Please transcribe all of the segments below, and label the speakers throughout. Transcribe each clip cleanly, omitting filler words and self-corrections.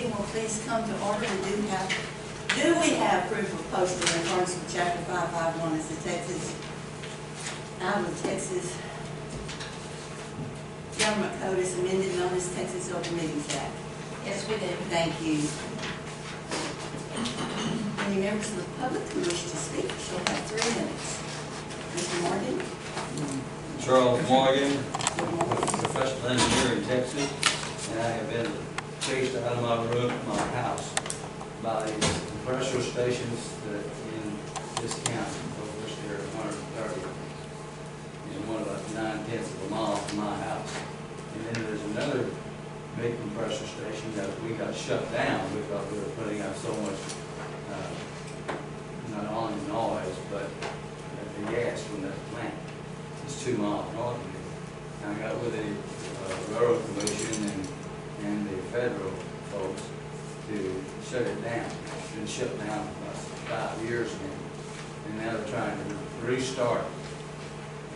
Speaker 1: meeting will please come to order. Do we have proof of posting in accordance with Chapter 551 as the Texas Government Code is amended known as Texas Open Meetings Act?
Speaker 2: Yes, we do.
Speaker 1: Thank you. Any members of the public who wish to speak shall have 3 minutes. Mr. Morgan?
Speaker 3: Charles Morgan,
Speaker 1: Good morning.
Speaker 3: professional engineer in Texas, and I have been chased out of my house by these compressor stations that in this county, of which there are 130, and one about 9/10 of a mile from my house. And then there's another big compressor station that we got shut down because we were putting out so much, not only noise, but the gas from that plant. It's 2 miles north of me. I got with the Railroad Commission and the federal folks to shut it down. It's been shut down for about 5 years now, and now they're trying to restart.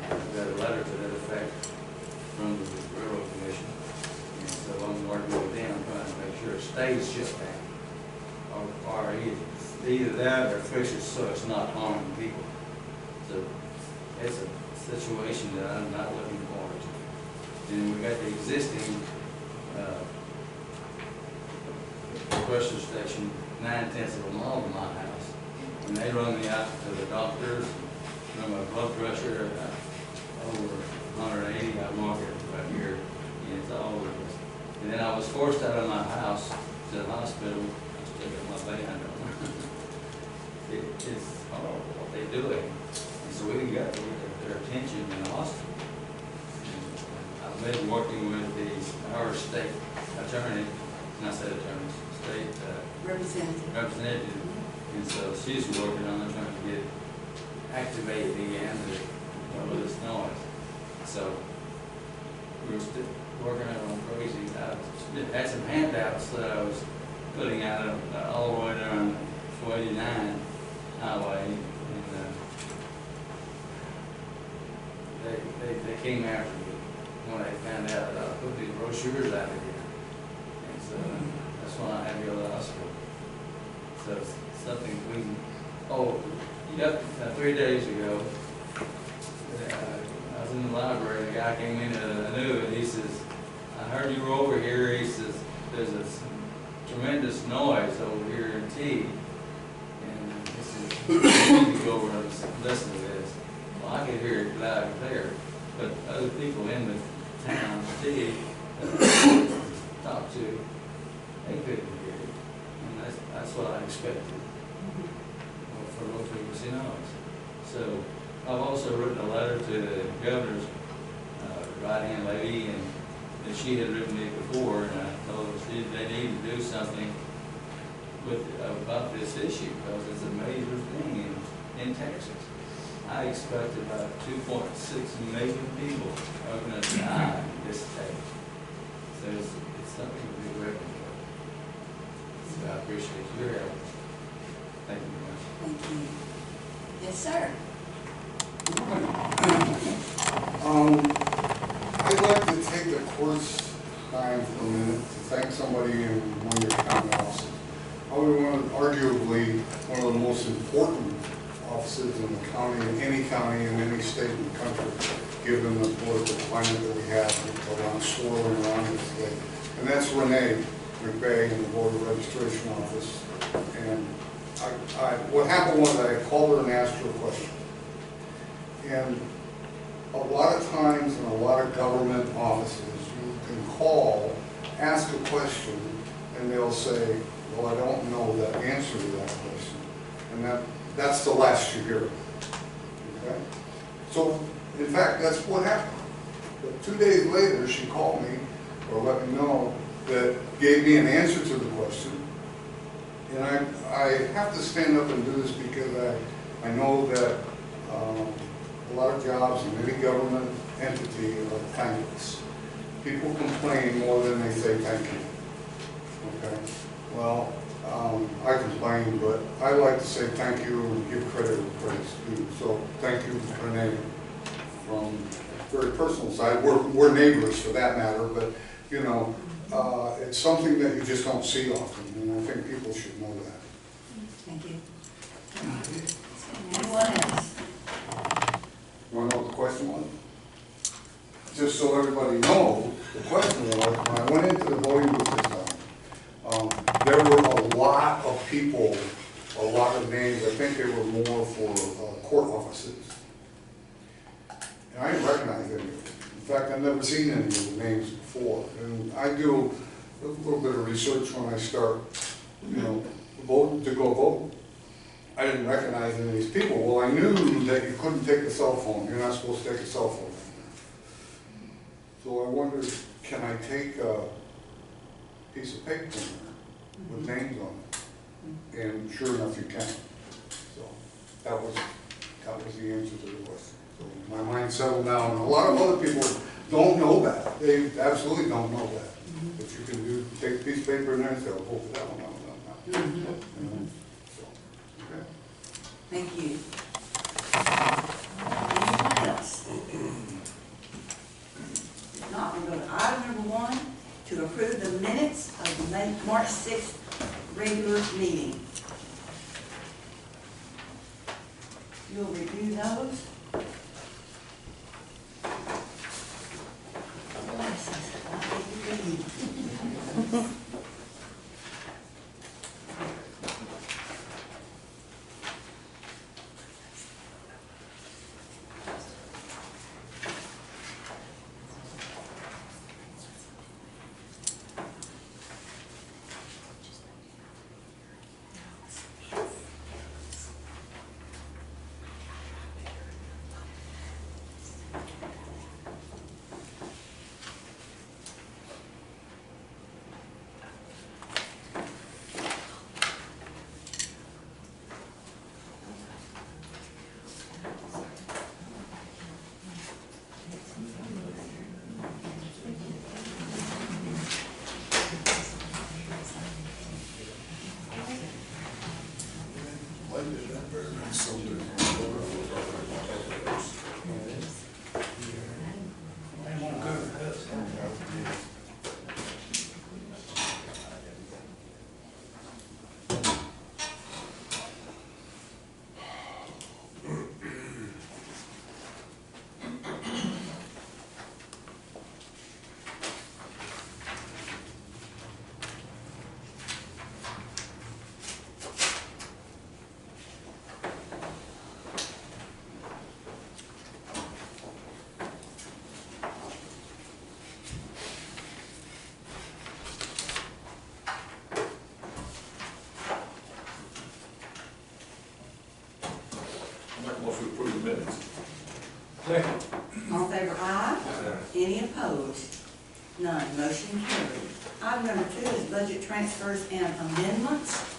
Speaker 3: I've got a letter to that effect from the Railroad Commission, and so I'm working with them trying to make sure it stays shut down, or either that or fix it so it's not harming people. So it's a situation that I'm not looking forward to. And we got the existing compressor station 9/10 of a mile from my house, and they run me out to the doctors, run my blood pressure over 180. I mark it right here, and it's all over. And then I was forced out of my house to the hospital. I still got my band on. It's horrible what they do it. And so we got to get their attention in the hospital. And I've been working with our state attorney, and I said attorney, state representative, and so she's working on it, trying to get activated again with this noise. So we're still working on crazy. I had some handouts that I was putting out all the way down 489 highway, and they came after me when they found out that I put these brochures out again. And so that's why I had to go to the hospital. So it's something we can, yep, 3 days ago, I was in the library, the guy came in and I knew it. He says, I heard you were over here. He says, there's a tremendous noise over here in T. And he says, you need to go over and listen to this. Well, I could hear it loud and clear, but other people in the town, T, talked to, they couldn't hear it. And that's what I expected for those frequency noise. So I've also written a letter to the governor's right-hand lady, and that she had written me before, and I told her they need to do something about this issue because it's a major thing in Texas. I expect about 2.6 million people are going to die in this state. So it's something to be reckoned with. So I appreciate your help. Thank you very much.
Speaker 1: Thank you. Yes, sir.
Speaker 4: I'd like to take the court's time for a minute to thank somebody in one of your county offices. Arguably one of the most important offices in the county, in any state in the country, given the political climate that we have around swirling around us today. And that's Renee McVeigh in the voter registration office. And what happened was I called her and asked her a question. And a lot of times in a lot of government offices, you can call, ask a question, and they'll say, well, I don't know the answer to that question. And that's the last you hear. Okay? So, in fact, that's what happened. But 2 days later, she called me, or let me know, that gave me an answer to the question. And I have to stand up and do this because I know that a lot of jobs in any government entity are thankless. People complain more than they say thank you. Okay? Well, I complain, but I like to say thank you and give credit where credit's due. So thank you, Renee, from a very personal side. We're neighbors for that matter, but you know, it's something that you just don't see often, and I think people should know that.
Speaker 1: Thank you. Anyone else?
Speaker 4: You want to know what the question was? Just so everybody knows, the question was, when I went into the voting booth this time, there were a lot of people, a lot of names. I think they were more for court offices. And I didn't recognize any of them. In fact, I've never seen any of the names before. And I do a little bit of research when I start, you know, to go vote. I didn't recognize any of these people. Well, I knew that you couldn't take a cell phone. You're not supposed to take a cell phone. So I wondered, can I take a piece of paper with names on it? And sure enough, you can. So that was the answer to the question. So my mind settled down. And a lot of other people don't know that. They absolutely don't know that. But you can take a piece of paper in there and say, oh, vote for that one, that one, that one. So, okay.
Speaker 1: Thank you. Anyone else? If not, we'll go to item number 1, to approve the minutes of the March 6th regular meeting. You'll review those.
Speaker 3: Second.
Speaker 1: All in favor, aye. Any opposed? None. Motion carried. Item number 2 is budget transfers and amendments.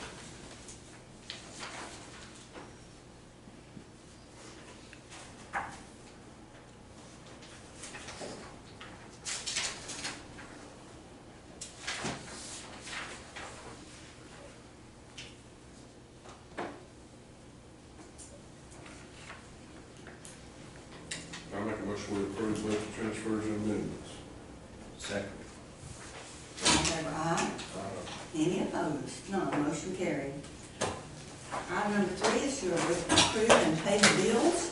Speaker 2: I make a motion to approve budget transfers and amendments.
Speaker 3: Second.
Speaker 1: All in favor, aye. Any opposed? None. Motion carried. Item number 3 is to approve and pay the bills.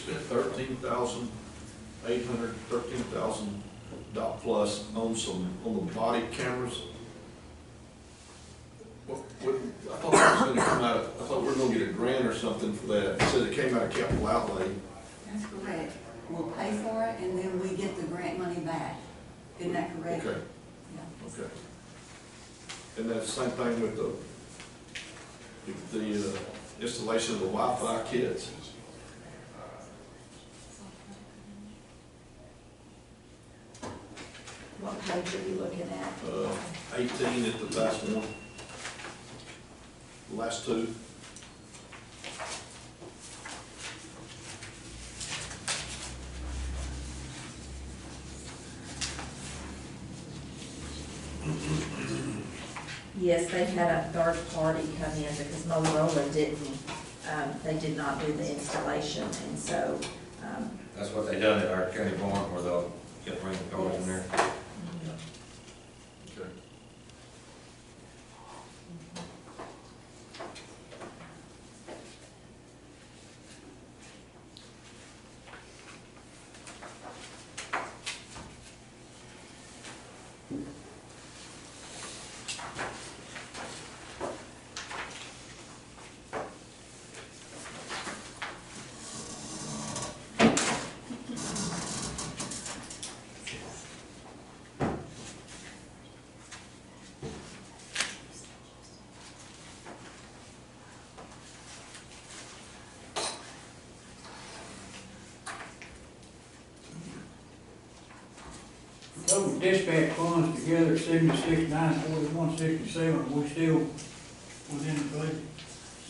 Speaker 5: spent $13,000 plus on the body cameras. What, I thought that was gonna come out, I thought we were gonna get a grant or something for that. It said it came out of capital outlay.
Speaker 1: That's correct. We'll pay for it and then we get the grant money back. Isn't that correct?
Speaker 5: Okay,
Speaker 1: Yeah.
Speaker 5: okay. And that's the same thing with the installation of the Wi-Fi kits.
Speaker 6: What page are you looking at?
Speaker 5: 18 at the last one. The last two.
Speaker 6: Yes, they had a third party come in because Motorola didn't, they did not do the installation, and so,
Speaker 7: That's what they done at our county barn where they'll get bring the cars in there.
Speaker 5: Okay.
Speaker 8: Total dispatch funds together at 76,941.67, we still within the budget.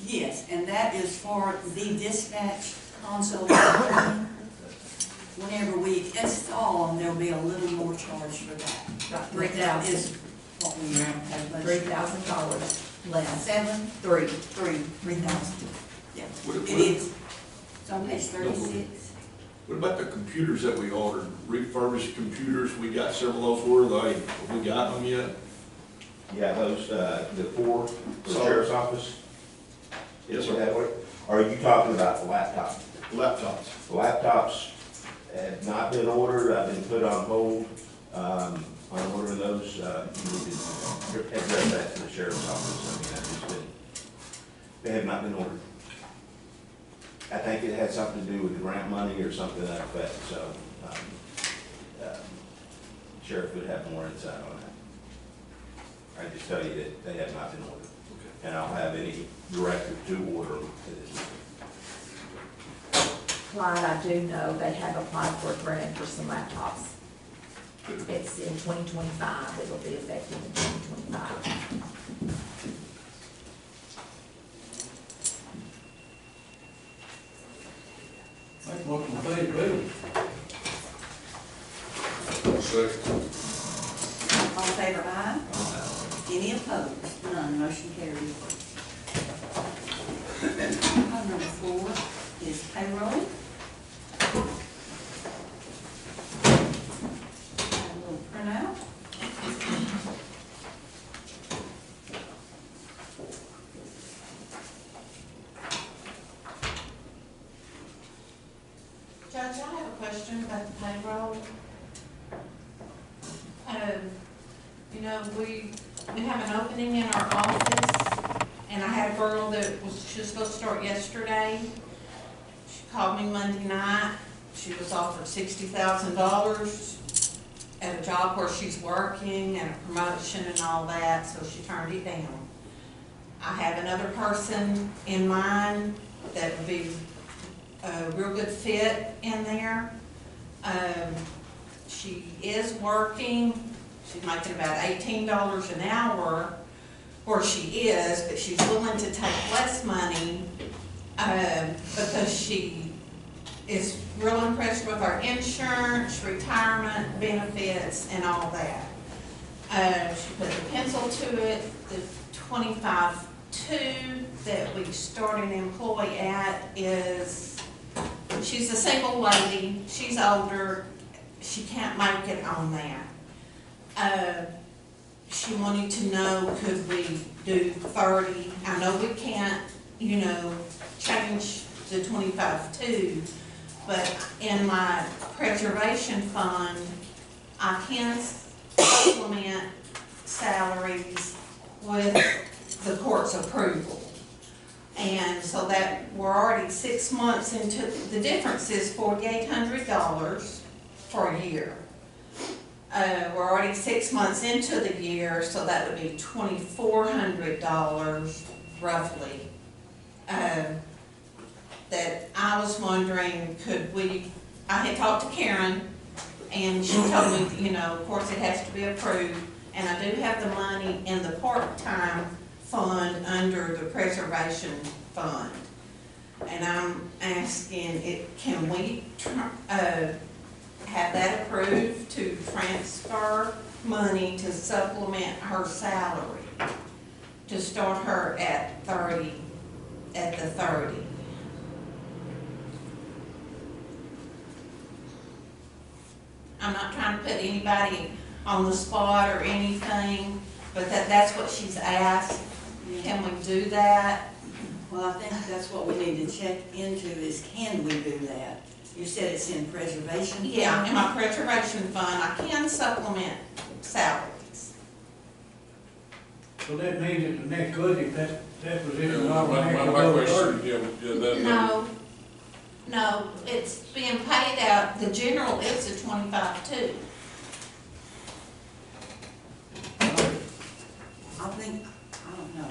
Speaker 1: Yes, and that is for the dispatch console. Whenever we install them, there'll be a little more charge for that.
Speaker 6: about
Speaker 1: That is what we have budgeted.
Speaker 6: $3,000 less.
Speaker 1: 3,000. Yeah,
Speaker 5: What-
Speaker 1: it is. It's on page 36.
Speaker 5: What about the computers that we ordered, refurbished computers? We got several of those, where are they? Have we got them yet?
Speaker 9: Yeah, those, the four, the
Speaker 5: So-
Speaker 9: sheriff's office?
Speaker 5: Yes,
Speaker 9: Is
Speaker 5: sir.
Speaker 9: that what, or are you talking about the laptop?
Speaker 5: Laptops.
Speaker 9: The laptops have not been ordered, I've been put on hold, on ordering those, you need to address that to the sheriff's office, I mean, I've just been, they have not been ordered. I think it had something to do with the grant money or something like that, so, sheriff would have more insight on that. I just tell you that they have not been ordered, and I don't have any directive to order them at this moment.
Speaker 6: Clyde, I do know they have applied for a grant for some laptops. It's in 2025, it will be effective in 2025.
Speaker 8: Make a motion to pay the bill.
Speaker 2: Second.
Speaker 1: All in favor, aye? Any opposed? None, motion carries. Item number 4 is payroll. Have a little printout.
Speaker 10: Judge, I have a question about the payroll. You know, we have an opening in our office, and I had a girl that she was supposed to start yesterday. She called me Monday night. She was offered $60,000 at a job where she's working and a promotion and all that, so she turned it down. I have another person in mind that would be a real good fit in there. She is working, she's making about $18 an hour where she is, but she's willing to take less money because she is real impressed with our insurance, retirement benefits, and all that. She put the pencil to it, the 25.2 that we start an employee at is, she's a single lady, she's older, she can't make it on that. She wanted to know, could we do 30? I know we can't, you know, change the 25.2, but in my preservation fund, I can supplement salaries with the court's approval. And so that, we're already 6 months into, the difference is $4,800 for a year. We're already 6 months into the year, so that would be $2,400 roughly. That I was wondering, could we, I had talked to Karen, and she told me, you know, of course it has to be approved, and I do have the money in the part-time fund under the preservation fund. And I'm asking, can we have that approved to transfer money to supplement her salary, to start her at 30, at the 30? I'm not trying to put anybody on the spot or anything, but that's what she's asked. Can we do that?
Speaker 1: Well, I think that's what we need to check into is, can we do that? You said it's in preservation?
Speaker 10: Yeah, in my preservation fund, I can supplement salaries.
Speaker 8: So that means that the next budget, that position
Speaker 2: Yeah,
Speaker 8: will
Speaker 2: my
Speaker 8: have to go to
Speaker 2: question,
Speaker 8: 30.
Speaker 2: that.
Speaker 10: No, it's being paid out, the general is a 25 too.
Speaker 1: I think, I don't know.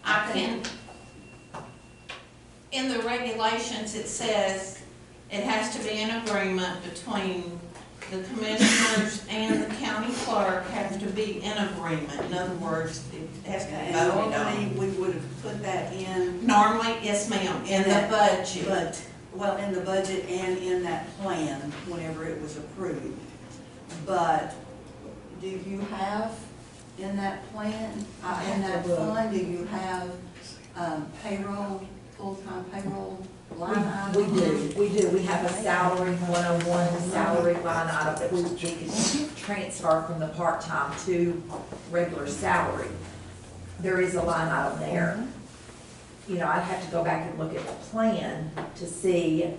Speaker 10: I can, in the regulations, it says it has to be an agreement between the commissioners and the county clerk have to be in agreement. In other words, it has to be
Speaker 1: And
Speaker 10: voted
Speaker 1: normally,
Speaker 10: on.
Speaker 1: we would have put that in.
Speaker 10: Normally, yes ma'am, in the budget.
Speaker 1: But, well, in the budget and in that plan, whenever it was approved. But do you have in that plan, in that fund, do you have payroll, full-time payroll line item?
Speaker 6: We do. We have a salary 101 salary line item that we can transfer from the part-time to regular salary. There is a line item there. You know, I'd have to go back and look at the plan to see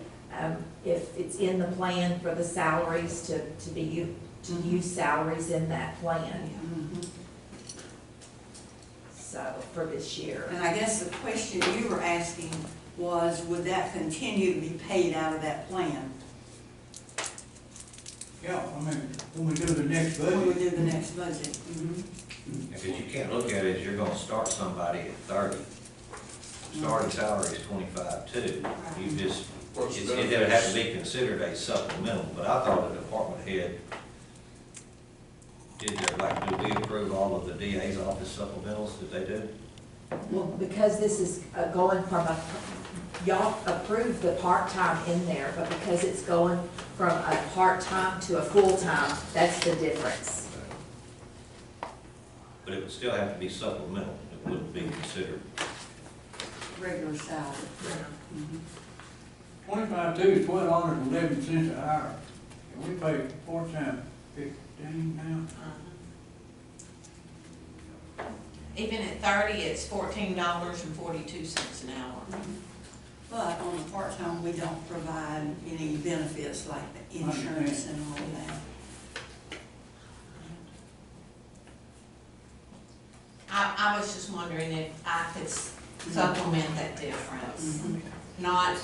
Speaker 6: if it's in the plan for the salaries to use salaries in that plan.
Speaker 1: Mhm.
Speaker 6: So, for this year.
Speaker 1: And I guess the question you were asking was, would that continue to be paid out of that plan
Speaker 8: Yeah, I mean, when we do the next
Speaker 1: when we
Speaker 8: budget,
Speaker 1: do the next budget? Mhm.
Speaker 7: Because you can't look at it as you're gonna start somebody at 30. Starting salary is 25 too. You just,
Speaker 2: What's the
Speaker 7: it would have to be considered a supplemental, but I thought the department head, do we approve all of the DA's office supplementals that they do?
Speaker 6: Well, because this is going from y'all approved the part-time in there, but because it's going from a part-time to a full-time, that's the difference.
Speaker 7: But it would still have to be supplemental. It wouldn't be considered.
Speaker 1: Regular salary. Mhm.
Speaker 8: 25 is $12.11 an hour. And we pay part-time 15 now.
Speaker 10: Even at 30, it's $14.42 an hour.
Speaker 1: But on the part-time, we don't provide any benefits like the insurance and all that.
Speaker 10: I was just wondering if I could supplement that difference, not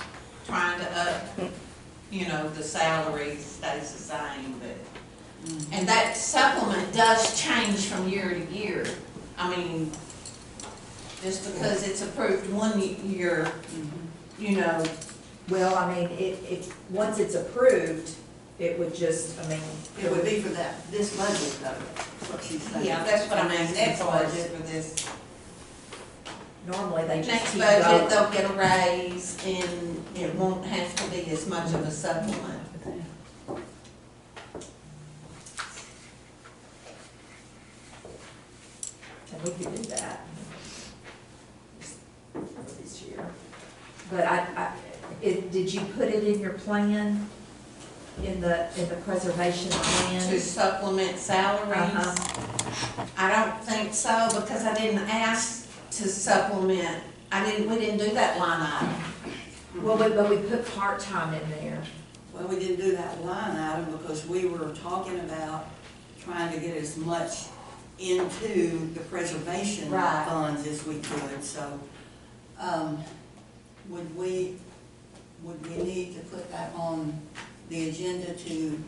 Speaker 10: trying to up, you know, the salary stays the same, but, and that supplement does change from year to year. I mean, just because it's approved one year, you know.
Speaker 6: Well, I mean, once it's approved, it would just, I mean.
Speaker 1: It would be for this budget though, that's what she's saying.
Speaker 10: Yeah, that's what I'm asking
Speaker 1: Next
Speaker 10: for,
Speaker 1: budget.
Speaker 10: is for this.
Speaker 6: Normally, they just
Speaker 10: Next
Speaker 6: keep
Speaker 10: budget,
Speaker 6: going.
Speaker 10: they'll get a raise, and it won't have to be as much of a supplement.
Speaker 6: And we could do that for this year. But did you put it in your plan, in the preservation plan?
Speaker 10: To supplement salaries?
Speaker 6: Uh-huh.
Speaker 10: I don't think so, because I didn't ask to supplement, we didn't do that line item.
Speaker 6: Well, but we put part-time in there.
Speaker 1: Well, we didn't do that line item because we were talking about trying to get as much into the preservation
Speaker 6: Right.
Speaker 1: funds as we could, so, would we need to put that on the agenda to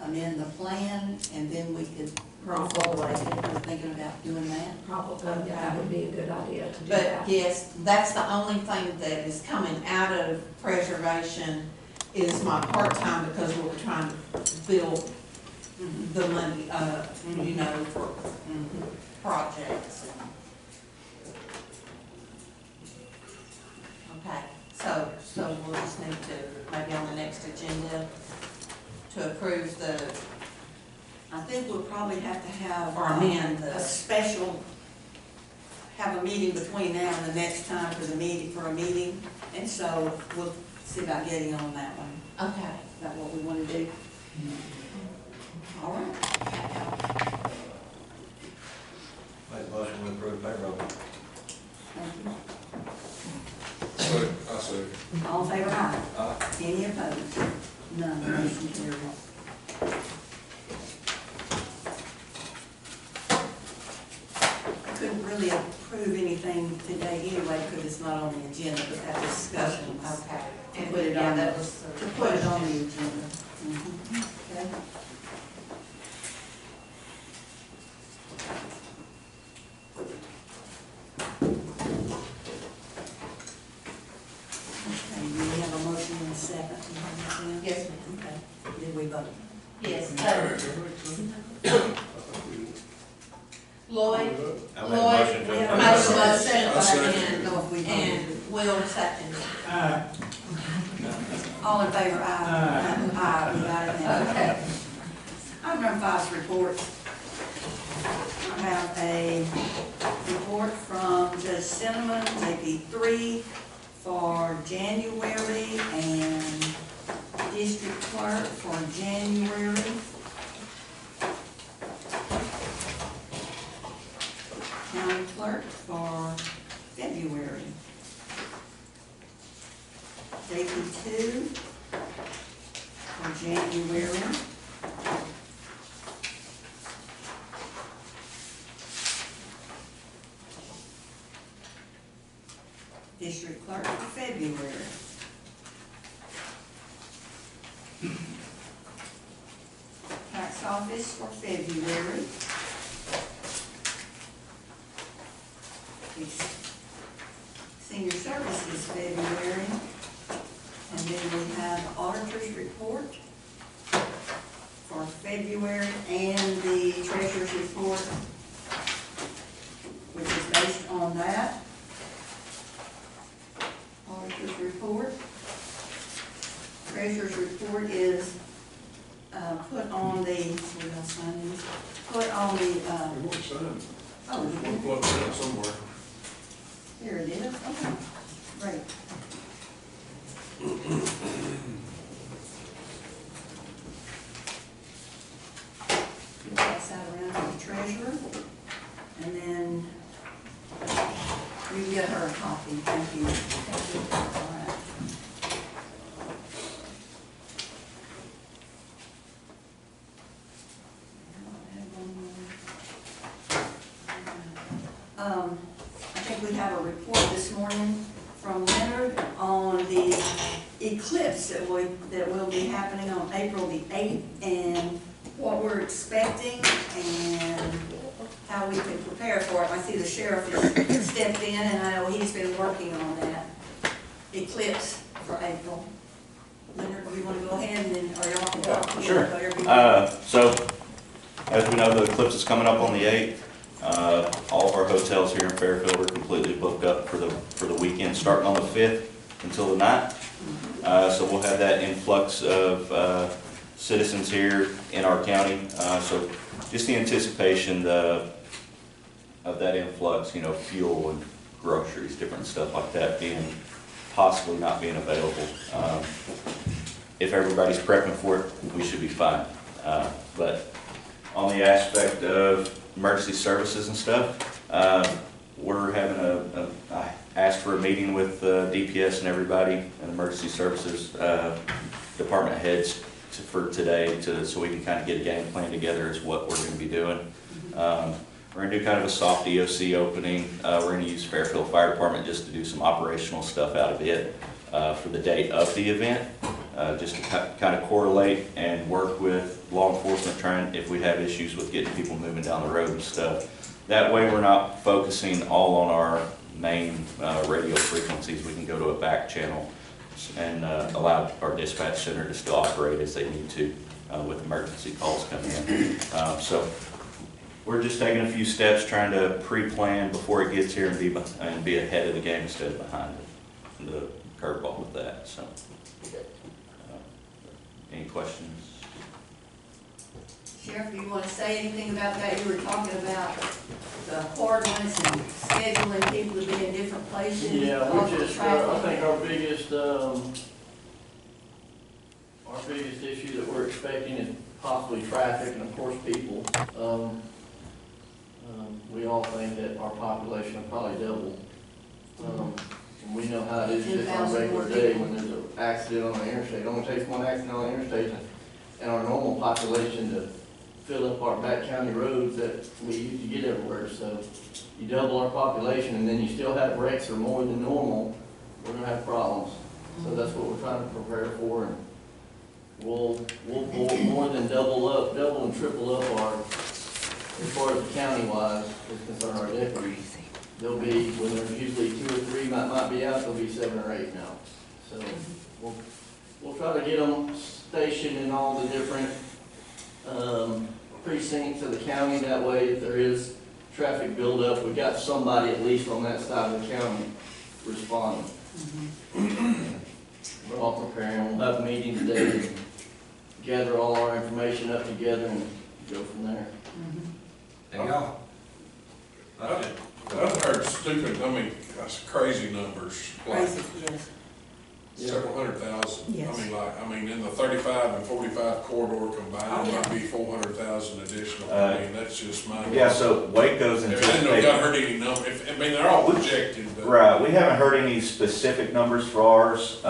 Speaker 1: amend the plan, and then we could move forward? We're thinking about doing that.
Speaker 6: Probably, that would be a good idea to do
Speaker 10: But
Speaker 6: that.
Speaker 10: yes, that's the only thing that is coming out of preservation is my part-time, because we're trying to build the money up, you know, for projects. Okay, so we'll just need to, maybe on the next agenda, to approve the,
Speaker 1: I think we'll probably have to have
Speaker 10: or amend
Speaker 1: a
Speaker 10: the,
Speaker 1: special, have a meeting between now and the next time for the meeting, for a meeting, and so we'll see about getting on that one.
Speaker 10: okay.
Speaker 1: Is that what we want to do? All right.
Speaker 7: Make a motion to approve payroll.
Speaker 1: Thank you.
Speaker 2: I say,
Speaker 1: All in favor, aye?
Speaker 2: Aye.
Speaker 1: Any opposed? None, motion carries. Couldn't really approve anything today anyway, because it's not on the agenda, but that discussion,
Speaker 10: Okay.
Speaker 1: to put it on,
Speaker 10: that was
Speaker 1: to put it on the agenda. Okay. Okay, we have a motion and a second.
Speaker 10: Yes, ma'am.
Speaker 1: Okay, did we vote?
Speaker 10: Yes. Lloyd,
Speaker 7: I made a
Speaker 10: Lloyd,
Speaker 7: motion
Speaker 1: We
Speaker 7: to
Speaker 1: have a
Speaker 7: approve.
Speaker 1: motion and a second,
Speaker 2: I
Speaker 1: but I
Speaker 2: second.
Speaker 1: didn't know if we voted.
Speaker 10: and Will second.
Speaker 1: All in favor, aye? Aye, we got it now. Okay. Item number 5 is reports. I have a report from Judge Cinnamon, JP3, for January, and District Clerk for January. County Clerk for February. JP2 for January. District Clerk for February. Tax Office for February. Senior Services February. And then we have Auditor's Report for February and the Treasurer's Report, which is based on that. Auditor's Report. Treasurer's Report is put on the, where did I sign these? Put on the,
Speaker 2: we want to sign.
Speaker 1: oh,
Speaker 2: We'll plug it in somewhere.
Speaker 1: here it is, okay, great. Pass that around to the treasurer, and then you can get her a copy, thank you. Thank you. All right. I think we have a report this morning from Leonard on the eclipse that will be happening on April the 8th, and what we're expecting and how we can prepare for it. I see the sheriff has stepped in, and I know he's been working on that eclipse for April. Leonard, do you want to go ahead and then, or y'all can talk?
Speaker 11: Sure.
Speaker 1: Whatever you-
Speaker 11: So, as we know, the eclipse is coming up on the 8th. All of our hotels here in Fairfield are completely booked up for the weekend, starting on the 5th until the 9th. So we'll have that influx of citizens here in our county. So just the anticipation of that influx, you know, fuel and groceries, different stuff like that possibly not being available. If everybody's prepping for it, we should be fine. But on the aspect of emergency services and stuff, we're having asked for a meeting with DPS and everybody and emergency services department heads for today so we can kind of get a game plan together as what we're going to be doing. We're going to do kind of a soft EOC opening. We're going to use Fairfield Fire Department just to do some operational stuff out of it for the date of the event, just to kind of correlate and work with law enforcement, trying if we have issues with getting people moving down the road and stuff. That way we're not focusing all on our main radio frequencies. We can go to a back channel and allow our dispatch center to still operate as they need to with emergency calls coming in. So we're just taking a few steps, trying to pre-plan before it gets here and be ahead of the game instead of behind the curveball with that. So, any questions?
Speaker 1: Sheriff, do you want to say anything about that? You were talking about the coordinates and scheduling people to be in different places.
Speaker 12: Yeah, we just, I think our biggest issue that we're expecting is possibly traffic and of course people. We all think that our population will probably double. And we know how it is just on a regular day when there's an accident on the interstate. It only takes one accident on the interstate and our normal population to fill up our back county roads that we used to get everywhere. So you double our population and then you still have wrecks or more than normal, we're gonna have problems. So that's what we're trying to prepare for, and we'll more than double and triple up our, as far as the county-wise is concerned, our deputies. There'll be, when there's usually 2 or 3 might be out, there'll be 7 or 8 now. So we'll try to get them stationed in all the different precincts of the county. That way, if there is traffic buildup, we've got somebody at least on that side of the county responding. We're all preparing. We'll have a meeting today and gather all our information up together and go from there.
Speaker 7: Hey, y'all.
Speaker 2: I've heard stupid, that's crazy numbers, like
Speaker 1: Crazy, yes.
Speaker 2: several 100,000.
Speaker 1: Yes.
Speaker 2: I mean, in the 35 and 45 corridor combined, might be 400,000 additional. I mean, that's just my.
Speaker 11: Yeah, so Waco's
Speaker 2: I
Speaker 11: anticipating.
Speaker 2: haven't heard any number, I mean, they're all projected, but.
Speaker 11: Right, we haven't heard any specific numbers for ours.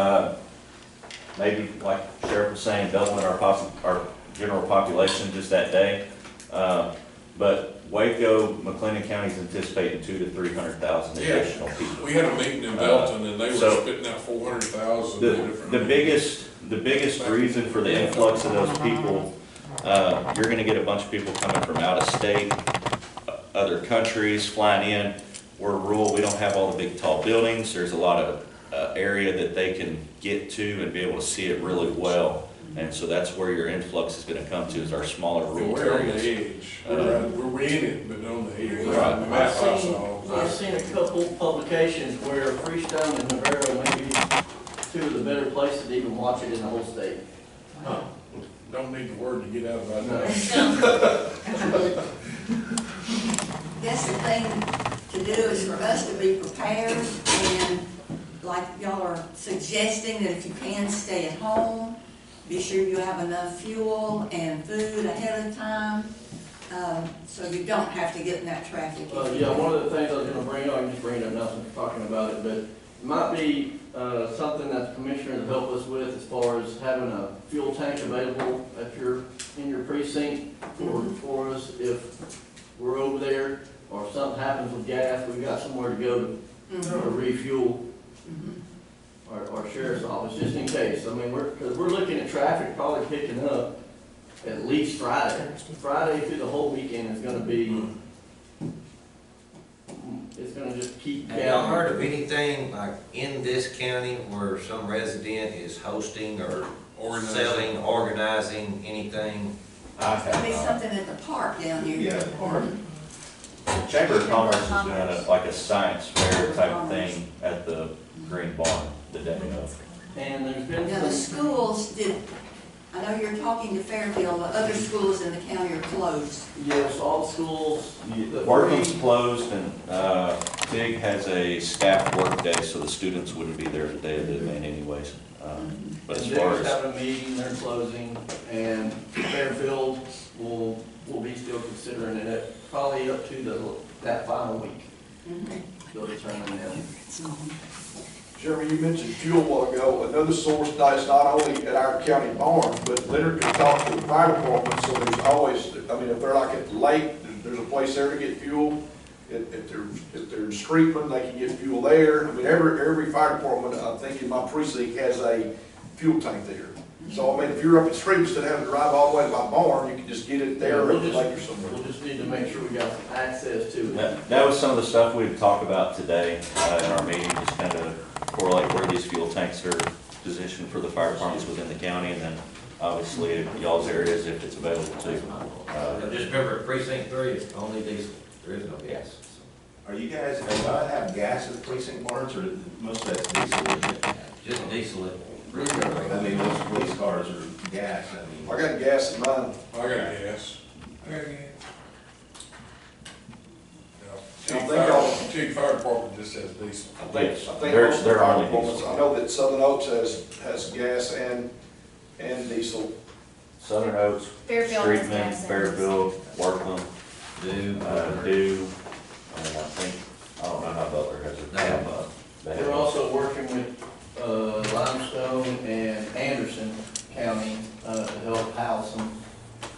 Speaker 11: Maybe, like Sheriff was saying, doubling our general population just that day. But Waco, McLennan County is anticipating 200,000 to 300,000 additional people.
Speaker 2: We had a meeting in Belton and they were spitting out 400,000.
Speaker 11: The biggest reason for the influx of those people, you're gonna get a bunch of people coming from out of state, other countries flying in. We're rural, we don't have all the big tall buildings. There's a lot of area that they can get to and be able to see it really well. And so that's where your influx is gonna come to, is our smaller rural
Speaker 2: We're on the
Speaker 11: areas.
Speaker 2: edge. We're in it, but on the edge.
Speaker 11: Right.
Speaker 2: The map I saw.
Speaker 12: I've seen a couple publications where Freestone and Navarro may be 2 of the better places to even watch it in the whole state.
Speaker 2: Don't need the word to get out of that.
Speaker 1: Guess the thing to do is for us to be prepared, and like y'all are suggesting that if you can stay at home, be sure you have enough fuel and food ahead of time, so you don't have to get in that traffic.
Speaker 12: Yeah, one of the things I was gonna bring up, I can just bring it up now since we're talking about it, but it might be something that the commissioners will help us with as far as having a fuel tank available in your precinct for us if we're over there or something happens with gas, we've got somewhere to go to refuel our sheriff's office, just in case. I mean, because we're looking at traffic probably picking up at least Friday. Friday through the whole weekend is gonna be, it's gonna just keep
Speaker 7: Have y'all heard of anything like in this county where some resident is hosting or selling, organizing anything?
Speaker 1: There'll be something at the park down here.
Speaker 11: Yeah, the park. Chamber of Commerce is doing like a science fair type of thing at the Green Barn the day of.
Speaker 12: And there's been
Speaker 1: Now, the
Speaker 12: some,
Speaker 1: schools I know you're talking to Fairfield, but other schools in the county are closed.
Speaker 12: yes, all the schools.
Speaker 11: Workham's closed, and Tig has a staff work day, so the students wouldn't be there the day of the event anyways. But as far
Speaker 12: They're
Speaker 11: as,
Speaker 12: having a meeting, they're closing, and Fairfield will be still considering it, probably up to that final week. they'll determine them.
Speaker 5: Chairman, you mentioned fuel a while ago. Another source that's not only at our county barn, but Leonard can talk to the fire department, so there's always, I mean, if they're like at the lake, there's a place there to get fuel. If they're in Streetman, they can get fuel there. I mean, every fire department, I think in my precinct, has a fuel tank there. So, I mean, if you're up at Streetman, instead of having to drive all the way to my barn, you can just get it there or at the lake or somewhere.
Speaker 12: We'll just need to make sure we got some access to it.
Speaker 11: That was some of the stuff we'd talk about today in our meeting, just kind of correlate where these fuel tanks are positioned for the fire departments within the county, and then obviously y'all's areas if it's available too.
Speaker 7: Just remember, precinct 3 is only diesel, there is no gas.
Speaker 9: Are you guys, do y'all have gas at precinct barns, or most of that's diesel, isn't it?
Speaker 7: Just diesel.
Speaker 9: I mean, most police cars are gas, I mean.
Speaker 5: I got gas in mine.
Speaker 2: I got gas. Teague Fire Department just has diesel.
Speaker 5: I think
Speaker 11: They're-
Speaker 5: most of the
Speaker 11: they're
Speaker 5: fire
Speaker 11: only
Speaker 5: departments,
Speaker 11: diesel.
Speaker 5: I know that Southern Oaks has gas and diesel.
Speaker 11: Southern Oaks,
Speaker 10: Fairfield has
Speaker 11: Streetman,
Speaker 10: gas and-
Speaker 11: Fairfield, Workland,
Speaker 7: Do,
Speaker 11: Dew, and I think, I don't know how Butler has it.
Speaker 7: They have,
Speaker 11: they have-
Speaker 12: We're also working with Limestone and Anderson County to help house some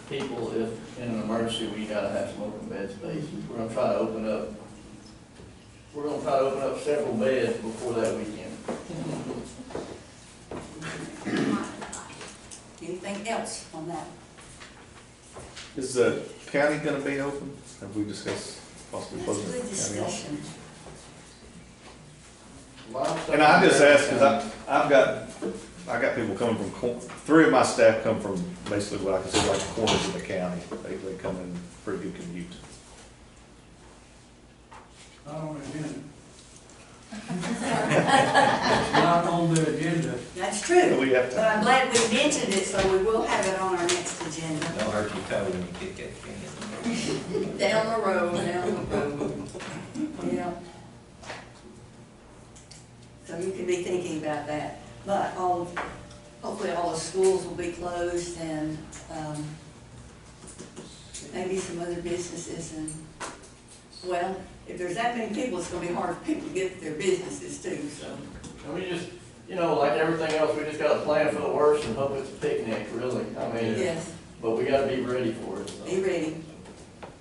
Speaker 12: people if in an emergency we gotta have some open bed space. We're gonna try to open up several beds before that weekend.
Speaker 1: Anything else on that?
Speaker 13: Is the county gonna be open? Have we discussed possibly
Speaker 1: That's a
Speaker 13: closing the
Speaker 1: good
Speaker 13: county off?
Speaker 1: discussion.
Speaker 12: Limestone
Speaker 13: And I just asked,
Speaker 12: County-
Speaker 13: cause I got people coming from, 3 of my staff come from basically what I consider like the corners of the county. They come in pretty good commute.
Speaker 8: Not on the agenda. It's not on the agenda.
Speaker 1: That's true,
Speaker 13: We have
Speaker 1: but I'm glad we mentioned it, so we will have it on our next agenda.
Speaker 7: don't hurt your toe when you kick that can.
Speaker 1: Down the road. Yeah. So you can be thinking about that, but hopefully all the schools will be closed and, maybe some other businesses and, well, if there's that many people, it's gonna be hard for people to get to their businesses too, so.
Speaker 12: And we just, like everything else, we just gotta plan for the worst and hope it's a picnic, really. I mean,
Speaker 1: Yes,
Speaker 12: but we gotta be ready for it, so.
Speaker 1: be ready.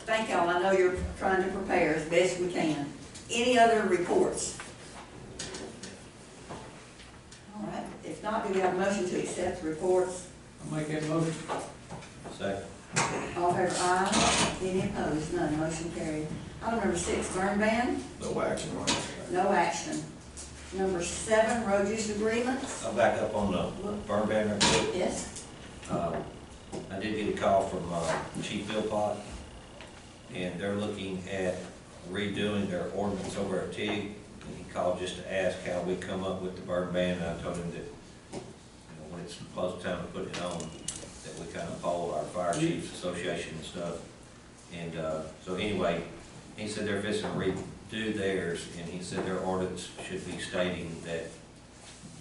Speaker 1: Thank y'all, I know you're trying to prepare as best we can. Any other reports? All right, if not, do we have a motion to accept the reports?
Speaker 8: I'll make that motion.
Speaker 7: Second.
Speaker 1: All in favor, aye. Any opposed? None. Motion carried. Item number 6, burn ban.
Speaker 5: No action.
Speaker 1: No action. Number 7, road use agreements.
Speaker 7: I'll back up on the burn ban report.
Speaker 1: Yes.
Speaker 7: I did get a call from Chief Philpott, and they're looking at redoing their ordinance over at Teague. And he called just to ask how we come up with the burn ban, and I told him that, when it's close time to put it on, that we kind of follow our fire chiefs association and stuff. And so anyway, he said they're fixing to redo theirs, and he said their ordinance should be stating that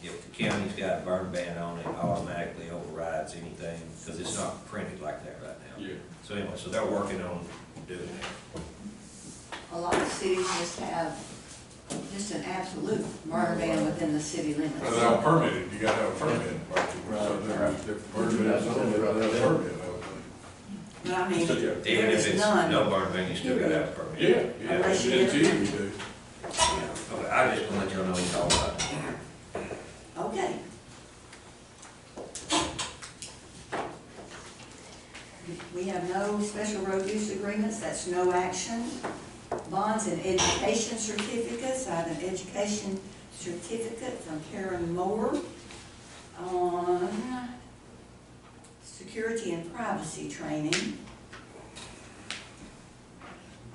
Speaker 7: if the county's got a burn ban on it, automatically overrides anything, because it's not printed like that right now.
Speaker 2: Yeah.
Speaker 7: So anyway, so they're working on doing that.
Speaker 1: A lot of cities just have just an absolute burn ban within the city limits.
Speaker 2: And now permitted, you gotta have a permit. So they're permitted, some of them have a permit.
Speaker 1: But I mean,
Speaker 2: Yeah.
Speaker 7: Even
Speaker 1: there
Speaker 7: if
Speaker 1: is
Speaker 7: it's
Speaker 1: none.
Speaker 7: no burn ban, you still gotta have a permit.
Speaker 2: Yeah, yeah,
Speaker 1: Unless you
Speaker 2: in
Speaker 1: get a
Speaker 2: Teague
Speaker 1: permit.
Speaker 2: you do.
Speaker 7: Okay, I just want to let y'all know he's all right.
Speaker 1: Okay. We have no special road use agreements, that's no action. Bonds and education certificates, I have an education certificate from Karen Moore on security and privacy training.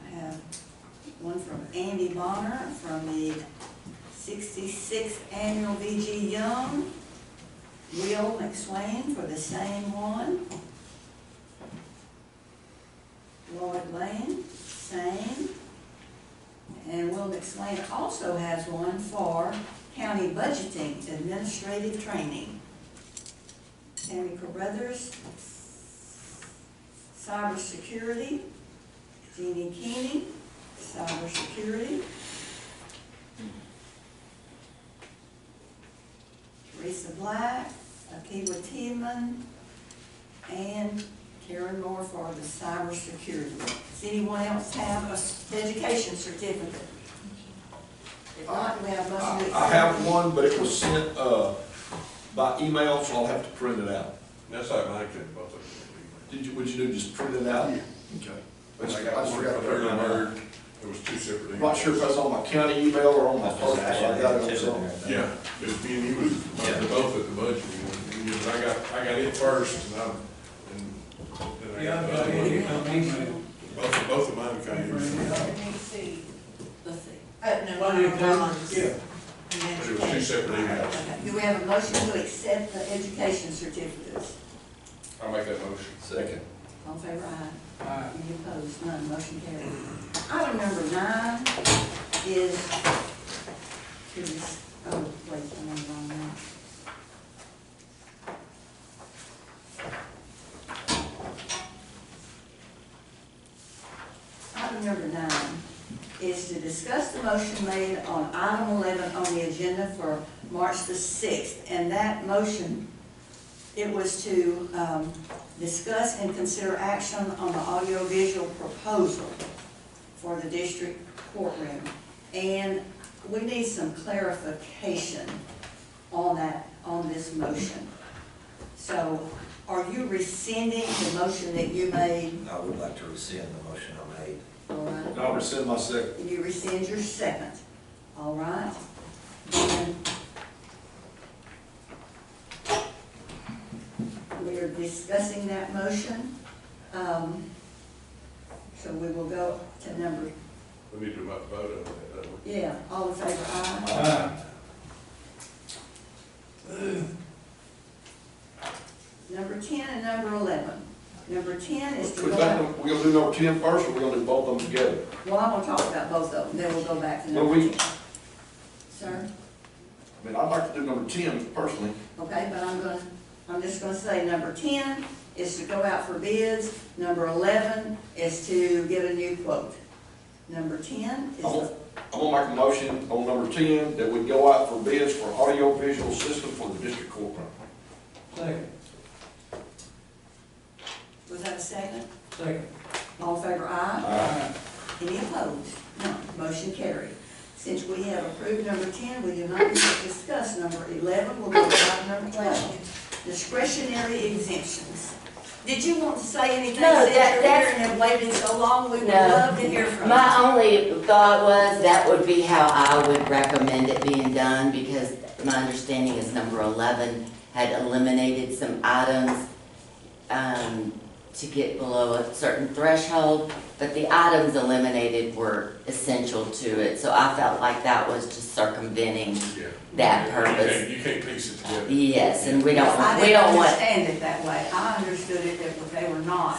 Speaker 1: I have one from Andy Bonner from the 66th Annual VG Young. Will McSwain for the same one. Lloyd Lane, same. And Will McSwain also has one for county budgeting administrative training. Tammy Carruthers, cybersecurity. Jeannie Keeney, cybersecurity. Lisa Black, Akiva Tiedemann, and Karen Moore for the cybersecurity. Does anyone else have an education certificate? If not, do we have a motion to accept?
Speaker 5: I have one, but it was sent, by email, so I'll have to print it out.
Speaker 2: That's how mine came, both of them.
Speaker 5: Would you do, just print it out?
Speaker 4: Yeah.
Speaker 5: Okay.
Speaker 2: I
Speaker 5: I
Speaker 2: got
Speaker 5: just
Speaker 2: one
Speaker 5: forgot to
Speaker 2: from
Speaker 5: print
Speaker 2: Early
Speaker 5: mine out.
Speaker 2: Bird, it was two separate
Speaker 5: I'm not sure if
Speaker 2: emails.
Speaker 5: that's on my county email or on my personal, so I got it on some.
Speaker 2: Yeah, it was me and you was, both at the budget, but I got it first, and then I
Speaker 8: Yeah,
Speaker 2: got
Speaker 8: I
Speaker 2: the
Speaker 8: got
Speaker 2: other one.
Speaker 8: it, come email.
Speaker 2: Both of mine came in.
Speaker 10: Let me see.
Speaker 1: Let's see.
Speaker 10: No,
Speaker 8: What do you
Speaker 10: bonds.
Speaker 8: think? Yeah.
Speaker 2: But it was two separate emails.
Speaker 1: Okay. Do we have a motion to accept the education certificates?
Speaker 2: I'll make that motion.
Speaker 5: Second.
Speaker 1: All in favor, aye.
Speaker 8: Aye.
Speaker 1: Any opposed? None. Motion carried. Item number 9 is oh, wait, I'm on the wrong one. Item number 9 is to discuss the motion made on item 11 on the agenda for March the 6th. And that motion, it was to discuss and consider action on the audiovisual proposal for the district courtroom. And we need some clarification on that, on this motion. So, are you rescinding the motion that you made?
Speaker 7: I would like to rescind the motion I made.
Speaker 1: All right.
Speaker 5: I'll rescind my second.
Speaker 1: And you rescind your second. All right. Then we are discussing that motion. So we will go to number,
Speaker 2: We need to vote on that, don't we?
Speaker 1: yeah, all in favor, aye. Number 10 and number 11. Number 10 is to
Speaker 5: We're
Speaker 1: go
Speaker 5: gonna
Speaker 1: back.
Speaker 5: do number 10 first, or we're gonna do both of them together?
Speaker 1: Well, I'm gonna talk about both of them, then we'll go back to
Speaker 5: Well,
Speaker 1: number
Speaker 5: we,
Speaker 1: 10. Sir?
Speaker 5: I mean, I'd like to do number 10 personally.
Speaker 1: Okay, but I'm just gonna say number 10 is to go out for bids. Number 11 is to get a new quote. Number 10 is,
Speaker 5: I'm gonna make a motion on number 10 that we go out for bids for audio-visual system for the district courtroom.
Speaker 8: Second,
Speaker 1: was that a second?
Speaker 8: second.
Speaker 1: All in favor, aye?
Speaker 8: Aye.
Speaker 1: Any opposed? None. Motion carried. Since we have approved number 10, we do not need to discuss number 11. We'll go to item number 12. Discretionary exemptions. Did you want to say anything
Speaker 14: No,
Speaker 1: since you're here
Speaker 14: that's-
Speaker 1: and have waited so long? We would
Speaker 14: No.
Speaker 1: love to hear from you.
Speaker 14: My only thought was that would be how I would recommend it being done, because my understanding is number 11 had eliminated some items to get below a certain threshold, but the items eliminated were essential to it, so I felt like that was just circumventing
Speaker 2: Yeah.
Speaker 14: that
Speaker 2: You
Speaker 14: purpose.
Speaker 2: can't- You can't piece it together.
Speaker 14: Yes, and we
Speaker 1: I
Speaker 14: don't
Speaker 1: didn't
Speaker 14: want,
Speaker 1: understand it that way. I understood it that they were not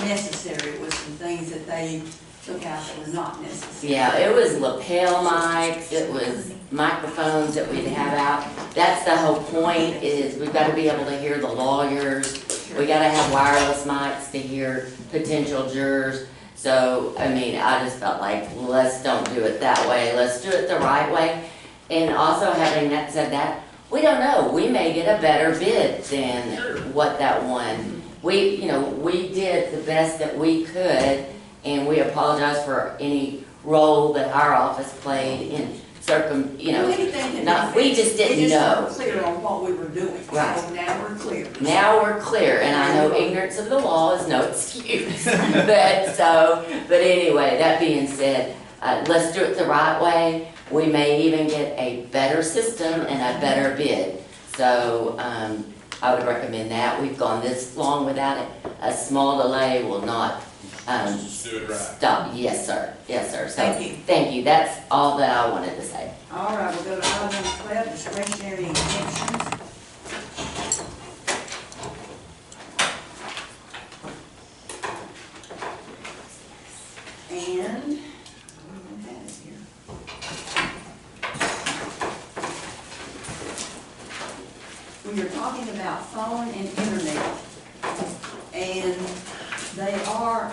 Speaker 1: necessary. It was some things that they took out that were not necessary.
Speaker 14: yeah, it was lapel mics, it was microphones that we'd have out. That's the whole point, is we've gotta be able to hear the lawyers. We gotta have wireless mics to hear potential jurors. So, I mean, I just felt like, let's don't do it that way, let's do it the right way. And also having that said that, we don't know, we may get a better bid than what that one. We did the best that we could, and we apologize for any role that our office played in
Speaker 1: Anything can
Speaker 14: not,
Speaker 1: be
Speaker 14: we
Speaker 1: fixed.
Speaker 14: just didn't
Speaker 1: We just
Speaker 14: know.
Speaker 1: weren't clear on what we were doing.
Speaker 14: Right.
Speaker 1: So now we're clear.
Speaker 14: Now we're clear, and I know ignorance of the law is no excuse. But anyway, that being said, let's do it the right way. We may even get a better system and a better bid. So, I would recommend that. We've gone this long without it. A small delay will not,
Speaker 2: Just do it right.
Speaker 14: stop. Yes, sir. Yes, sir. So,
Speaker 1: Thank you.
Speaker 14: thank you. That's all that I wanted to say.
Speaker 1: All right, we'll go to item number 12, discretionary exemptions. And, what that is here. We are talking about phone and internet. And they are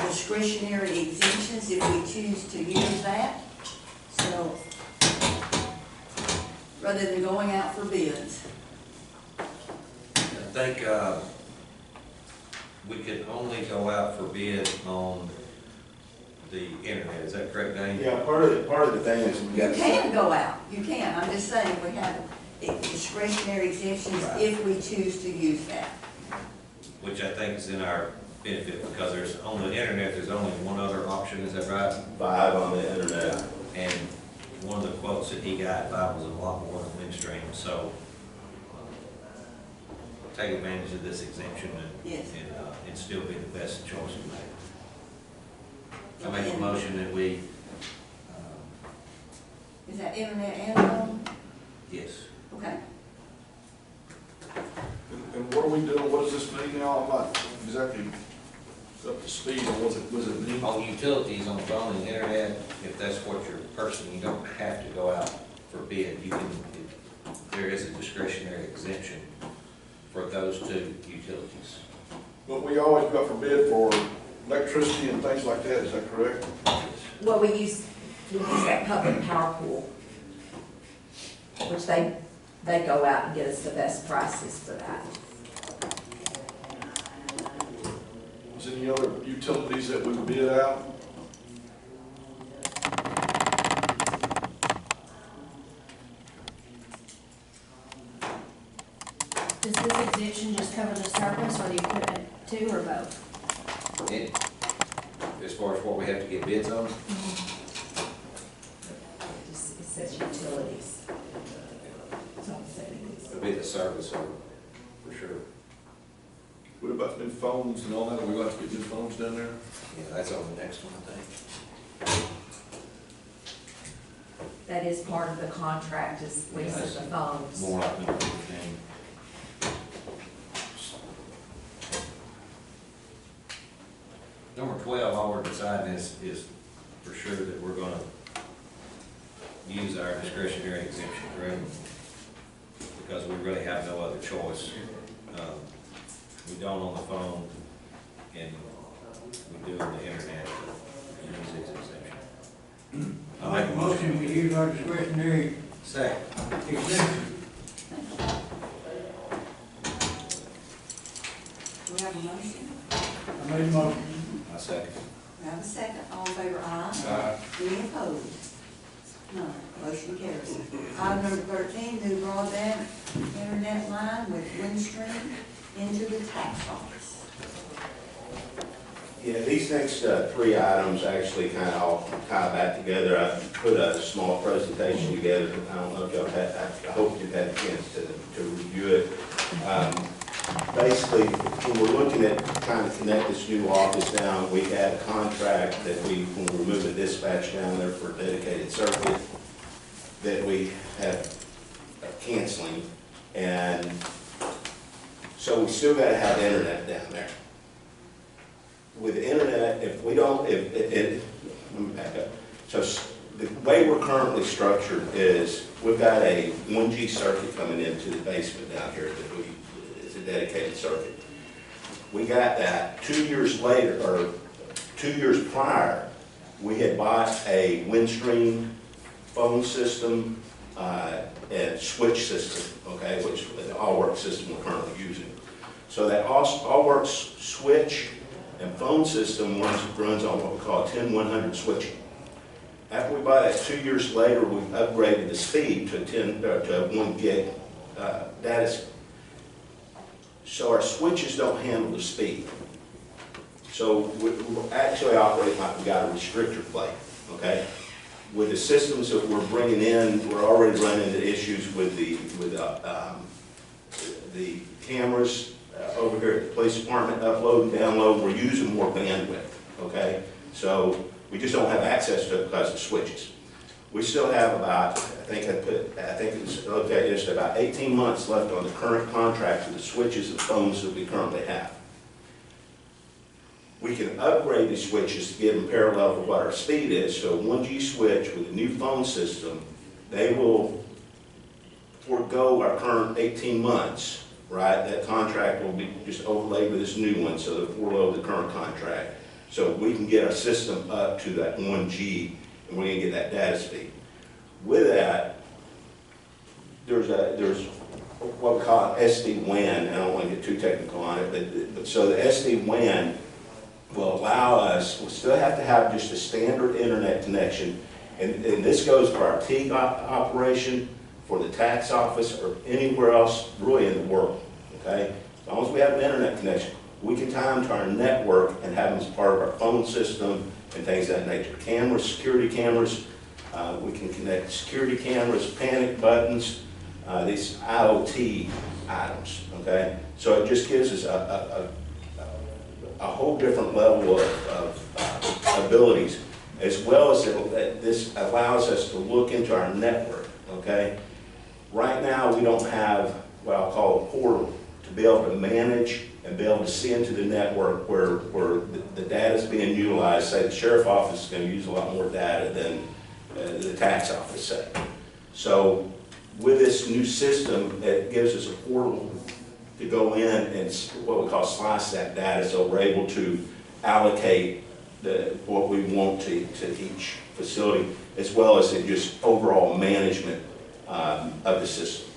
Speaker 1: discretionary exemptions if we choose to use that. So, Brother other than going out for bids?
Speaker 7: I think, we could only go out for bid on the internet, is that correct, Dane?
Speaker 9: Yeah, part of the thing is we
Speaker 1: You
Speaker 9: got.
Speaker 1: can go out, you can, I'm just saying, we have discretionary exemptions if we choose to use that.
Speaker 7: Which I think is in our benefit, because there's, on the internet, there's only one other option, is that right?
Speaker 9: 5 on the internet.
Speaker 7: And one of the quotes that he got, 5 was a lot more than Windstream, so take advantage of this exemption
Speaker 1: Yes.
Speaker 7: and still be the best choice to make. I make a motion that we,
Speaker 1: Is that internet and phone?
Speaker 7: yes.
Speaker 1: Okay.
Speaker 5: And what are we doing, what does this mean now? I'm not exactly up to speed on what it mean?
Speaker 7: On utilities, on the phone and internet, if that's what you're purchasing, you don't have to go out for bid. You can, there is a discretionary exemption for those two utilities.
Speaker 5: But we always go for bid for electricity and things like that, is that correct?
Speaker 6: Well, we use that public power pool, which they go out and get us the best prices for that.
Speaker 5: Is any other utilities that we would bid out?
Speaker 15: Does this exemption just cover the service or the equipment too, or both?
Speaker 7: As far as what we have to get bids on,
Speaker 6: It says utilities. It's on settings.
Speaker 7: it'll be the service for sure.
Speaker 5: What about new phones and all that? Are we going to get new phones down there?
Speaker 7: Yeah, that's on the next one, I think.
Speaker 6: That is part of the contract, is leasing the phones.
Speaker 7: More like number 15. Number 12, all we're deciding is for sure that we're gonna use our discretionary exemption, correct? Because we really have no other choice. We don't on the phone, and we do on the internet, use this exemption.
Speaker 8: I make a motion, we use our discretionary
Speaker 7: Second.
Speaker 8: exemption.
Speaker 1: Do we have a motion?
Speaker 8: I made a motion.
Speaker 7: I second.
Speaker 1: We have a second, all in favor, aye?
Speaker 2: Aye.
Speaker 1: Any opposed? None, motion carries. Item number 13, new broadband internet line with Windstream into the tax office.
Speaker 9: Yeah, these next 3 items actually kind of all tie back together. I put a small presentation together. I don't know if y'all had, I hope you've had a chance to review it. Basically, when we're looking at trying to connect this new office down, we had a contract that when we remove the dispatch down there for a dedicated circuit, that we had canceling. And so we still got to have internet down there. With the internet, if we don't, let me back up. So the way we're currently structured is we've got a 1G circuit coming into the basement down here that is a dedicated circuit. We got that 2 years later, or 2 years prior, we had bought a Windstream phone system and switch system, okay, which is the All-Works system we're currently using. So that All-Works switch and phone system runs on what we call 10-100 switching. After we buy that 2 years later, we upgraded the speed to 1 gig data speed. So our switches don't handle the speed. So we actually operate like we got a restrictor plate, okay? With the systems that we're bringing in, we're already running into issues with the cameras over here at the police department, upload and download. We're using more bandwidth, okay? So we just don't have access to it because of switches. We still have about, it's about 18 months left on the current contract with the switches and phones that we currently have. We can upgrade the switches to get them parallel to what our speed is. So 1G switch with a new phone system, they will forego our current 18 months, right? That contract will be just overlaid with this new one, so they'll forego the current contract. So we can get our system up to that 1G, and we're gonna get that data speed. With that, there's what we call an SD-WAN, and I don't want to get too technical on it, but so the SD-WAN will allow us, we still have to have just a standard internet connection, and this goes for our TIG operation, for the tax office, or anywhere else really in the world, okay? As long as we have an internet connection, we can tie them to our network and have them as part of our phone system and things of that nature. Cameras, security cameras, we can connect security cameras, panic buttons, these IoT items, okay? So it just gives us a whole different level of abilities, as well as this allows us to look into our network, okay? Right now, we don't have what I'll call a portal to be able to manage and be able to see into the network where the data is being utilized. Say the sheriff office is going to use a lot more data than the tax office, say. So with this new system, it gives us a portal to go in and what we call slice that data, so we're able to allocate what we want to each facility, as well as in just overall management of the system,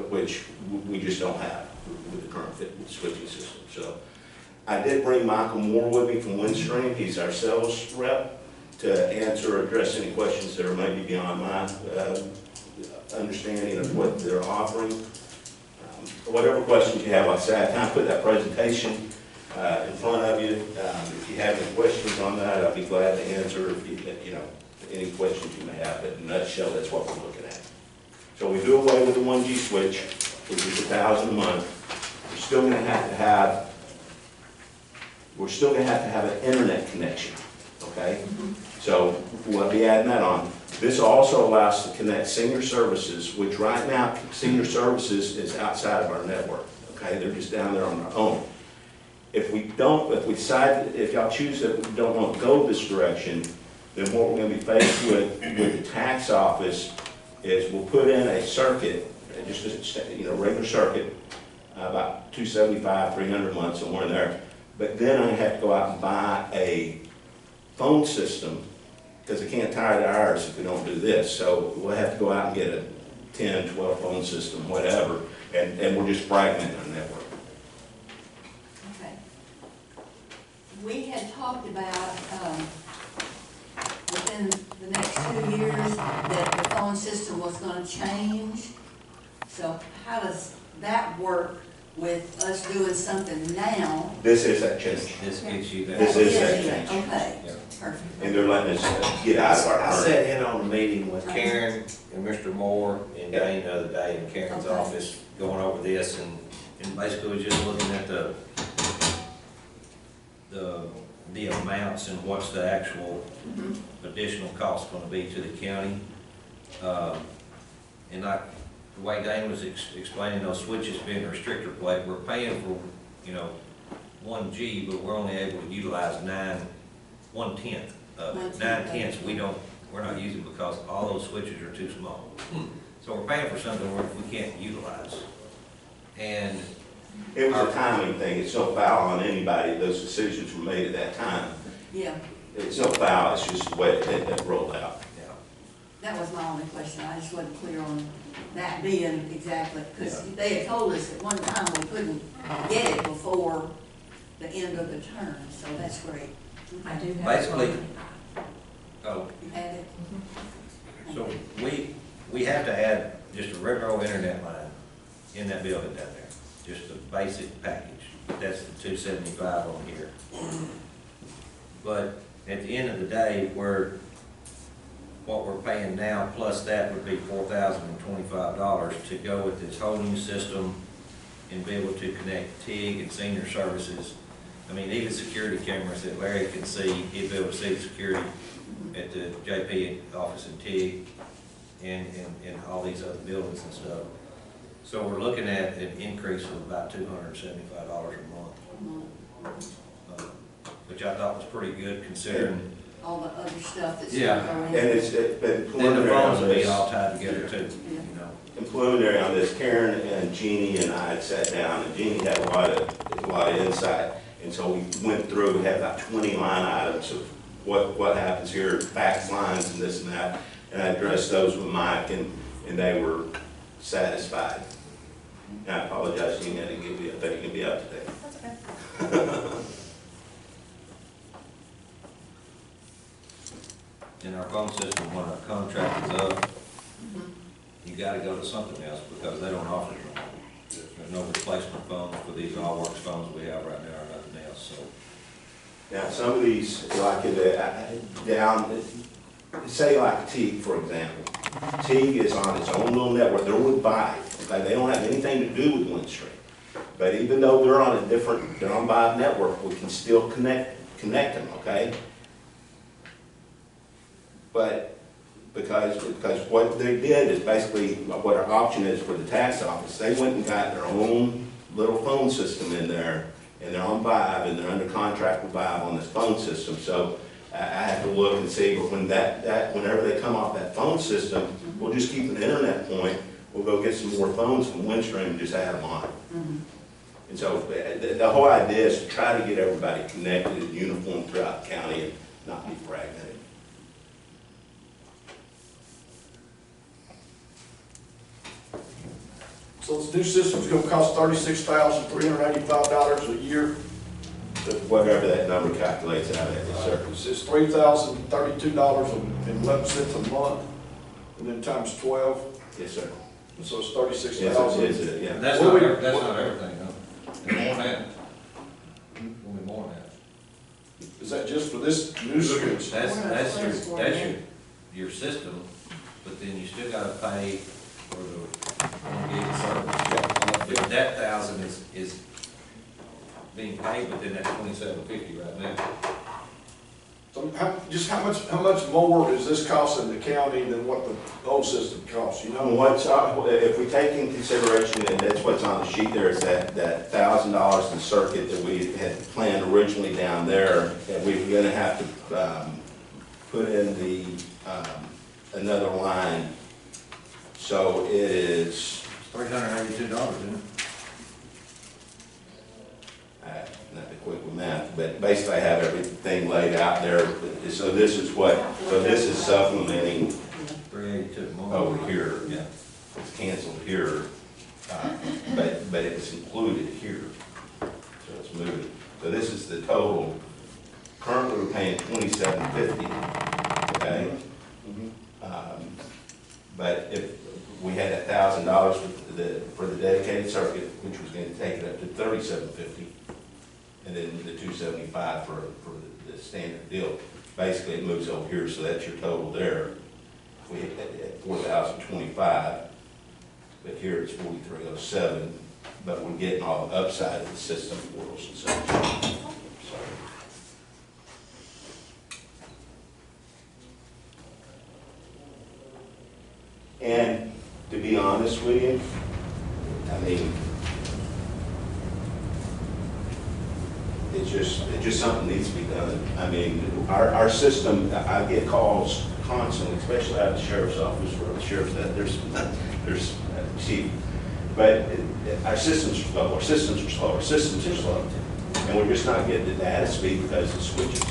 Speaker 9: which we just don't have with the current switching system. So I did bring Michael Moore with me from Windstream. He's our sales rep to answer or address any questions that are maybe beyond my understanding of what they're offering. Whatever questions you have, like I said, I kind of put that presentation in front of you. If you have any questions on that, I'd be glad to answer. If you know, any questions you may have, but in a nutshell, that's what we're looking at. So we do away with the 1G switch, which is $1,000 a month. We're still going to have an internet connection, okay? So we'll be adding that on. This also allows us to connect senior services, which right now, senior services is outside of our network, okay? They're just down there on their own. If we decide, if y'all choose that we don't want to go this direction, then what we're going to be faced with the tax office is we'll put in a circuit, just a regular circuit, about $275, $300 a month, somewhere in there. But then I have to go out and buy a phone system, because I can't tie to ours if we don't do this. So we'll have to go out and get a 10, 12 phone system, whatever, and we're just fragmenting our network.
Speaker 1: Okay. We had talked about, within the next 2 years, that the phone system was gonna change. So how does that work with us doing something now?
Speaker 9: This is that change.
Speaker 7: This gets you that.
Speaker 9: This is that change.
Speaker 1: Okay,
Speaker 7: Yeah.
Speaker 1: perfect.
Speaker 9: And they're letting us get out of our
Speaker 7: I
Speaker 9: current.
Speaker 7: sat in on a meeting with Karen and Mr. Moore and Dane the other day in Karen's
Speaker 1: Okay.
Speaker 7: office, going over this, and basically was just looking at the amounts and what's the actual additional cost gonna be to the county. And like the way Dane was explaining those switches being a restrictor plate, we're paying for, 1G, but we're only able to utilize 1/10 of it. 9/10 we're not using because all those switches are too small. So we're paying for something we can't utilize. And
Speaker 9: It was a timing thing. It's no foul on anybody. Those decisions were made at that time.
Speaker 1: Yeah,
Speaker 9: It's no foul, it's just the way it rolled out.
Speaker 1: that was my only question. I just wasn't clear on that being exactly, because they had told us at one time we couldn't get it before the end of the term, so that's great.
Speaker 6: I do have.
Speaker 7: basically,
Speaker 6: one.
Speaker 7: oh,
Speaker 1: You had it?
Speaker 7: so we have to add just a regular old internet line in that building down there, just a basic package. That's the $275 on here. But at the end of the day, what we're paying now plus that would be $4,025 to go with this whole new system and be able to connect TIG and senior services. I mean, even security cameras that Larry can see, he'd be able to see the security at the JP office in TIG and all these other buildings and stuff. So we're looking at an increase of about $275 a month, which I thought was pretty good considering.
Speaker 1: All the other stuff that's.
Speaker 7: Yeah.
Speaker 9: And it's been
Speaker 7: Then the
Speaker 9: preliminary
Speaker 7: phones
Speaker 9: on
Speaker 7: will be
Speaker 9: this.
Speaker 7: all tied together too,
Speaker 9: And preliminary on this, Karen and Jeannie and I had sat down, and Jeannie had a lot of insight. And so we went through, we had about 20 line items of what happens here, fax lines and this and that. And I addressed those with Mike, and they were satisfied. And I apologize, Jean, I didn't give you, I thought you could be out today.
Speaker 15: That's okay.
Speaker 7: In our phone system, when our contract is up, you gotta go to something else because they don't offer it. There's no replacement phones for these all works phones we have right now or nothing else, so.
Speaker 9: Now, some of these, like down, say like Teague, for example. Teague is on its own little network, they're with Vive, okay? They don't have anything to do with Windstream. But even though they're on a different, they're on Vive network, we can still connect them, okay? But because what they did is basically what our option is for the tax office. They went and got their own little phone system in there, and they're on Vive, and they're under contract with Vive on this phone system. So I have to look and see, but when whenever they come off that phone system, we'll just keep an internet point. We'll go get some more phones from Windstream and just add them on. And so the whole idea is to try to get everybody connected and uniform throughout the county and not be fragmented.
Speaker 5: So this new system's gonna cost $36,385 a year.
Speaker 9: Whatever that number calculates out at, yes, sir.
Speaker 5: It's $3,032.11 a month, and then times 12,
Speaker 9: Yes, sir.
Speaker 5: so it's
Speaker 9: Yes,
Speaker 5: $36,000.
Speaker 9: it is, yeah.
Speaker 7: That's
Speaker 5: What
Speaker 7: not,
Speaker 5: do we-
Speaker 7: that's not everything, though. It's more than that. Will be more than that.
Speaker 5: Is that just for this new switch?
Speaker 7: That's your system, but then you still gotta pay for the 1 gig of service. That 1,000 is being paid, but then that's $27.50 right now.
Speaker 5: So how much more is this costing the county than what the old system costs, you know?
Speaker 9: If we take in consideration, and that's what's on the sheet there, is that $1,000 in circuit that we had planned originally down there, that we're gonna have to put in the, another line. So it is,
Speaker 7: $382, isn't it?
Speaker 9: not the quick with math, but basically I have everything laid out there. So this is supplementing
Speaker 7: 382 more.
Speaker 9: over here.
Speaker 7: Yeah.
Speaker 9: It's canceled here, but it's included here. So it's moving. So this is the total. Currently, we're paying $27.50, okay? But if we had $1,000 for the dedicated circuit, which was going to take it up to $37.50, and then the $275 for the standard deal. Basically, it moves over here, so that's your total there. We hit at $4,025, but here it's $4,307. But we're getting all the upside of the system portals and such. So. And to be honest with you, I mean, it's just something needs to be done. I mean, our system, I get calls constantly, especially out of the sheriff's office, where the sheriff's at, there's chief. But our systems are slow, our systems are slow, our systems are slow. And we're just not getting the data speed because of switches.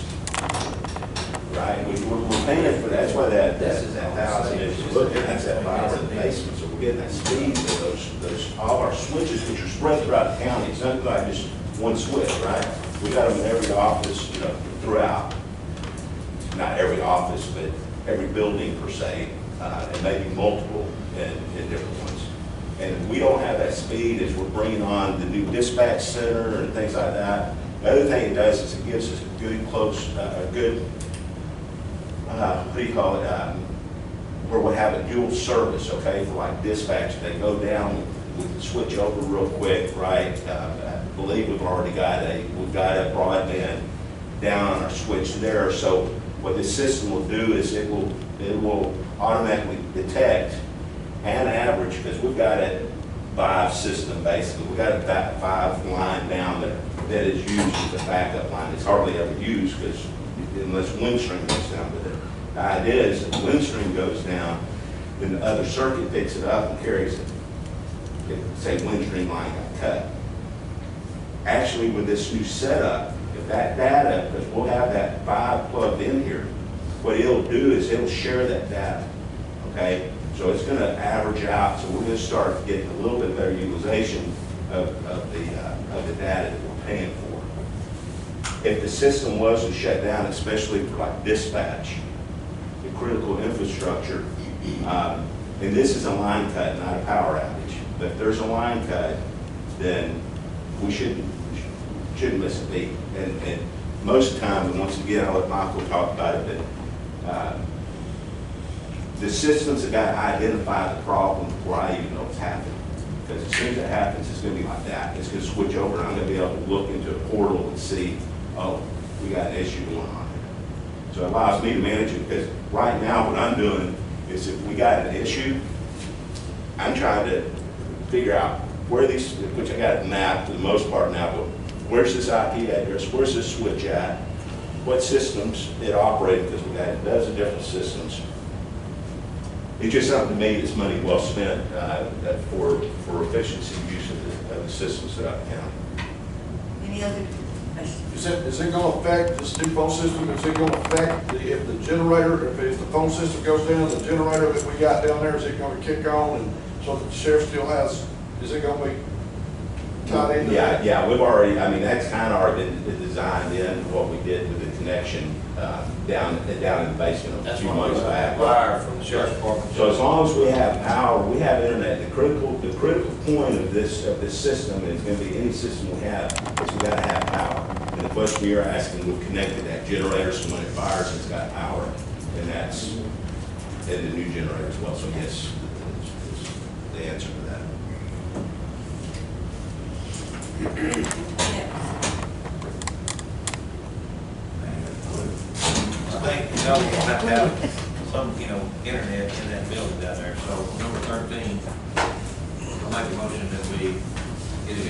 Speaker 9: Right? We're paying for that. That's why that 1,000, if you look at, that's that fiber in the basement. So we're getting that speed for those all our switches, which are spread throughout the county. It's not like just one switch, right? We got them in every office, throughout. Not every office, but every building per se, and maybe multiple in different ones. And we don't have that speed as we're bringing on the new dispatch center and things like that. The other thing it does is it gives us a good what do you call it, where we have a dual service, okay, for like dispatch. They go down, we can switch over real quick, right? I believe we've got a broadband down on our switch there. So what this system will do is it will automatically detect and average, because we've got a Vive system basically. We've got a Vive line down there that is used as a backup line. It's hardly ever used because unless Windstream goes down. But the idea is if Windstream goes down, then the other circuit picks it up and carries it. Say Windstream line got cut. Actually, with this new setup, if that data, because we'll have that Vive plugged in here, what it'll do is it'll share that data. Okay? So it's gonna average out, so we're gonna start getting a little bit better utilization of the data that we're paying for. If the system was to shut down, especially like dispatch, the critical infrastructure, and this is a line cut, not a power outage, but if there's a line cut, then we shouldn't miss a beat. And most of the time, and once again, I'll let Michael talk about it, but the systems have got to identify the problem before I even know it's happening. Because as soon as it happens, it's going to be like that. It's going to switch over, and I'm going to be able to look into a portal and see, oh, we got an issue going on here. So it allows me to manage it, because right now what I'm doing is if we got an issue, I'm trying to figure out where these, which I got a map for the most part now, but where's this IP address, where's this switch at, what systems it operated, because we got dozens of different systems. It's just something to me that's money well spent for efficiency use of the systems throughout the county.
Speaker 1: Any other questions?
Speaker 5: Is it gonna affect this new phone system, is it gonna affect if the generator, if the phone system goes down, the generator that we got down there, is it gonna kick on and so that the sheriff still has, is it gonna be tied into that?
Speaker 9: Yeah, we've already, I mean, that's kind of already been designed in what we did with the connection down in the basement a few months back.
Speaker 3: Wire from the sheriff's department.
Speaker 9: So as long as we have power, we have internet, the critical point of this system is going to be any system we have, is we got to have power. And the question you're asking, we've connected that generator, so when it fires, it's got power, and that's in the new generator as well. So yes, is the answer to that.
Speaker 7: I think, you know, we'll have to have some, internet in that building down there. So number 13, I'll make a motion that we get an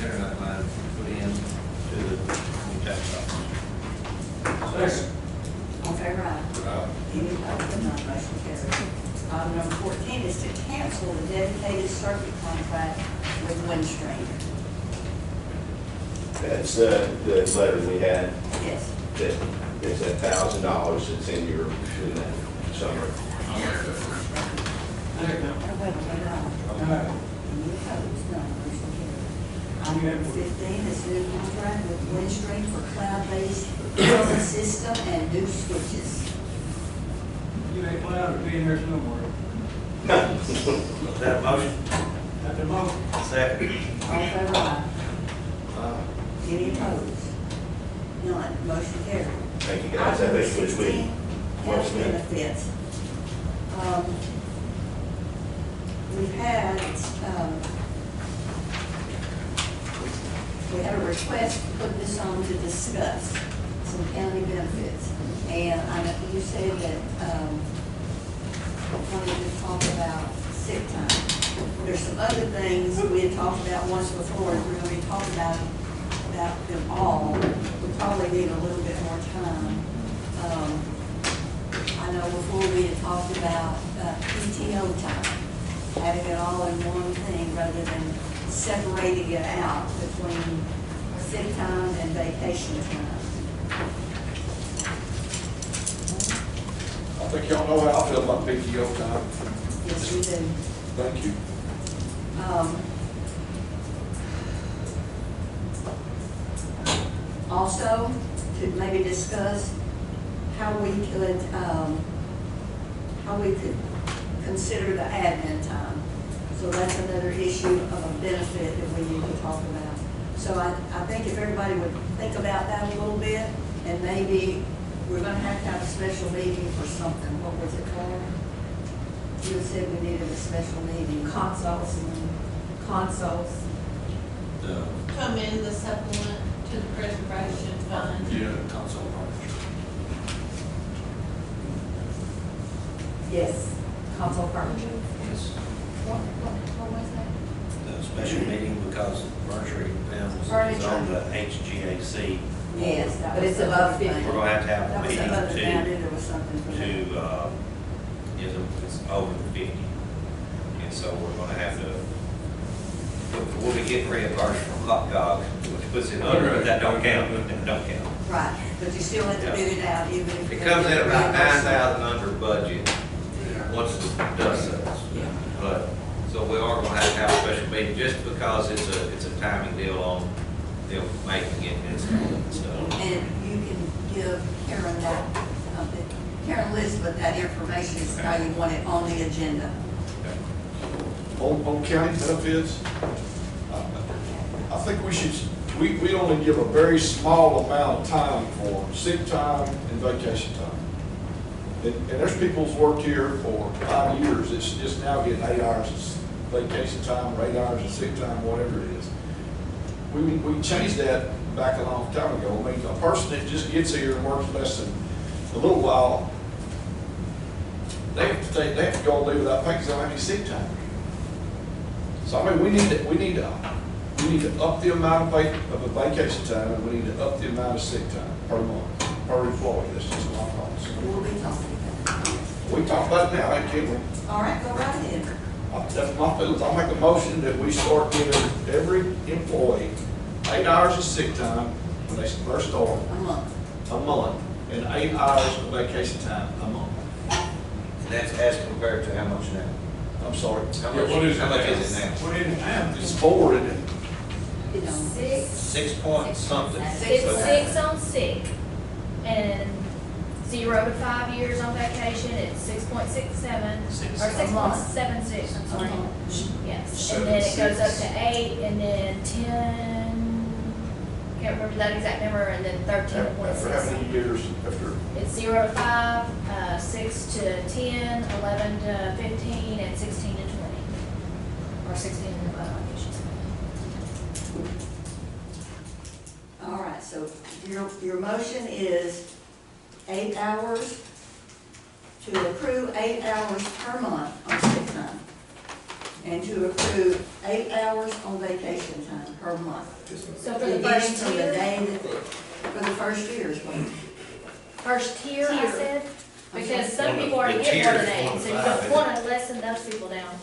Speaker 7: internet line put in to the new tax office.
Speaker 8: Second.
Speaker 1: All in favor, aye. Any opposed, none, motion carries. Item number 14 is to cancel the dedicated circuit contract with Windstream.
Speaker 9: That's the letter we had,
Speaker 1: Yes.
Speaker 9: that it's $1,000 that's in your, in that summary.
Speaker 8: Second.
Speaker 1: Any opposed, none, motion carries. Item number 15 is new contract with Windstream for cloud-based phone system and new switches.
Speaker 8: You ain't allowed to be in there somewhere.
Speaker 7: Is that a motion?
Speaker 8: That's a motion.
Speaker 7: Second.
Speaker 1: All in favor, aye. Any opposed? None, motion carried.
Speaker 9: Thank you, guys. I
Speaker 1: Item
Speaker 9: think which
Speaker 1: 16,
Speaker 9: we,
Speaker 1: health benefits. We've had, we had a request to put this on to discuss some county benefits. And I know you said that, wanted to talk about sick time. There's some other things we had talked about once before, we're going to be talking about them all. We probably need a little bit more time. I know before we had talked about PTO time, having it all in one thing rather than separating it out between sick time and vacation time.
Speaker 5: I think y'all know how I feel about PTO time.
Speaker 1: Yes, we do.
Speaker 5: Thank you.
Speaker 1: Also, to maybe discuss how we could consider the admin time. So that's another issue of a benefit that we need to talk about. So I think if everybody would think about that a little bit, and maybe we're gonna have a special meeting for something. What was it called? You had said we needed a special meeting.
Speaker 6: Consoles.
Speaker 10: Come in the supplement to the preservation fund.
Speaker 2: Yeah, console partnership.
Speaker 6: Yes, console furniture.
Speaker 7: Yes.
Speaker 1: What was that?
Speaker 7: The special meeting because Mercury Films is
Speaker 1: Furniture.
Speaker 7: on the HGAC.
Speaker 1: Yes.
Speaker 6: But it's above 50.
Speaker 7: We're gonna have to have
Speaker 1: That
Speaker 7: a
Speaker 1: was
Speaker 7: meeting
Speaker 1: the other thing, I knew
Speaker 7: to,
Speaker 1: there was something for that.
Speaker 7: it's over the 50. And so we're gonna have to, we'll be getting reimbursed from Hot Dog, which puts it under, but that don't count, that don't count.
Speaker 1: Right, but you still have to bid it out even if.
Speaker 7: It comes in about 9,000 under budget, once the dust settles. But, so we are gonna have a special meeting just because it's a timing deal on, making it and installing and stuff.
Speaker 1: And you can give Karen Karen Elizabeth that information, is how you want it on the agenda.
Speaker 5: On county benefits, I think we only give a very small amount of time for sick time and vacation time. And there's people's worked here for 5 years, it's just now getting 8 hours of vacation time, or 8 hours of sick time, whatever it is. We changed that back a long time ago. I mean, a person that just gets here and works less than a little while, they have to go and leave without pay because they don't have any sick time. So I mean, we need to up the amount of a vacation time, and we need to up the amount of sick time per month, per employee. That's just my thoughts.
Speaker 1: We'll be talking about it.
Speaker 5: We talk about it now, can't we?
Speaker 1: All right, go right ahead.
Speaker 5: That's my feelings. I'll make a motion that we start giving every employee 8 hours of sick time when they first start,
Speaker 1: A month.
Speaker 5: and 8 hours of vacation time a month.
Speaker 7: And that's as compared to how much now?
Speaker 5: I'm sorry.
Speaker 7: How
Speaker 2: Yeah,
Speaker 7: much,
Speaker 2: what is it
Speaker 7: how much
Speaker 2: now?
Speaker 7: is it now?
Speaker 8: What is it now?
Speaker 5: It's 4, isn't it?
Speaker 1: You know,
Speaker 7: 6 point something.
Speaker 15: It's 6 on sick, and 0 to 5 years on vacation, it's 6.67, or 6.76, I'm sorry. Yes, and then it goes up to 8, and then 10, can't remember that exact number, and then
Speaker 5: After how
Speaker 15: 13.6.
Speaker 5: many years after?
Speaker 15: It's 0 to 5, 6 to 10, 11 to 15, and 16 to 20. Or 16 and above, I should say.
Speaker 1: all right, so your motion is 8 hours, to accrue 8 hours per month on sick time, and to accrue 8 hours on vacation time per month.
Speaker 15: So for the
Speaker 1: Beginning
Speaker 15: first
Speaker 1: from the
Speaker 15: tier,
Speaker 1: day that, for the first year is what?
Speaker 15: first tier, I said, because some
Speaker 7: Well,
Speaker 15: people already
Speaker 7: the
Speaker 15: get more than
Speaker 7: tier is
Speaker 15: 8,
Speaker 7: one
Speaker 15: so
Speaker 7: to
Speaker 15: you
Speaker 7: five,
Speaker 15: don't want to lessen those people down.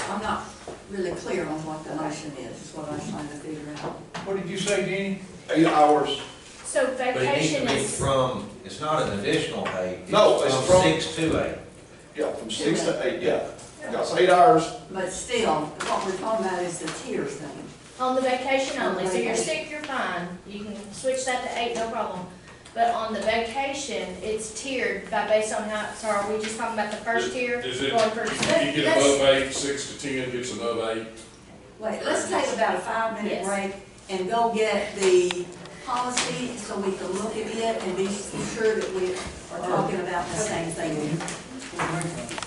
Speaker 1: I'm not really clear on what the motion is what I was trying to figure out.
Speaker 8: What did you say, Jenny?
Speaker 5: 8 hours.
Speaker 15: So
Speaker 7: But it needs
Speaker 15: vacation
Speaker 7: to be
Speaker 15: is,
Speaker 7: from, it's not an additional 8.
Speaker 5: No, it's
Speaker 7: from
Speaker 5: from-
Speaker 7: 6 to 8.
Speaker 5: Yeah, from 6 to 8, yeah. That's 8 hours.
Speaker 1: But still, what we're talking about is the tiers thing.
Speaker 15: on the vacation only, so you're
Speaker 1: Vacation.
Speaker 15: sick, you're fine, you can switch that to 8, no problem. But on the vacation, it's tiered by based on how, so are we just talking about the first tier?
Speaker 2: Is it,
Speaker 15: Going for
Speaker 2: you get above 8, 6 to 10 gets above 8?
Speaker 1: Wait, let's take about a 5-minute
Speaker 15: Yes.
Speaker 1: break and go get the policy so we can look at it and be sure that we are talking about the same thing.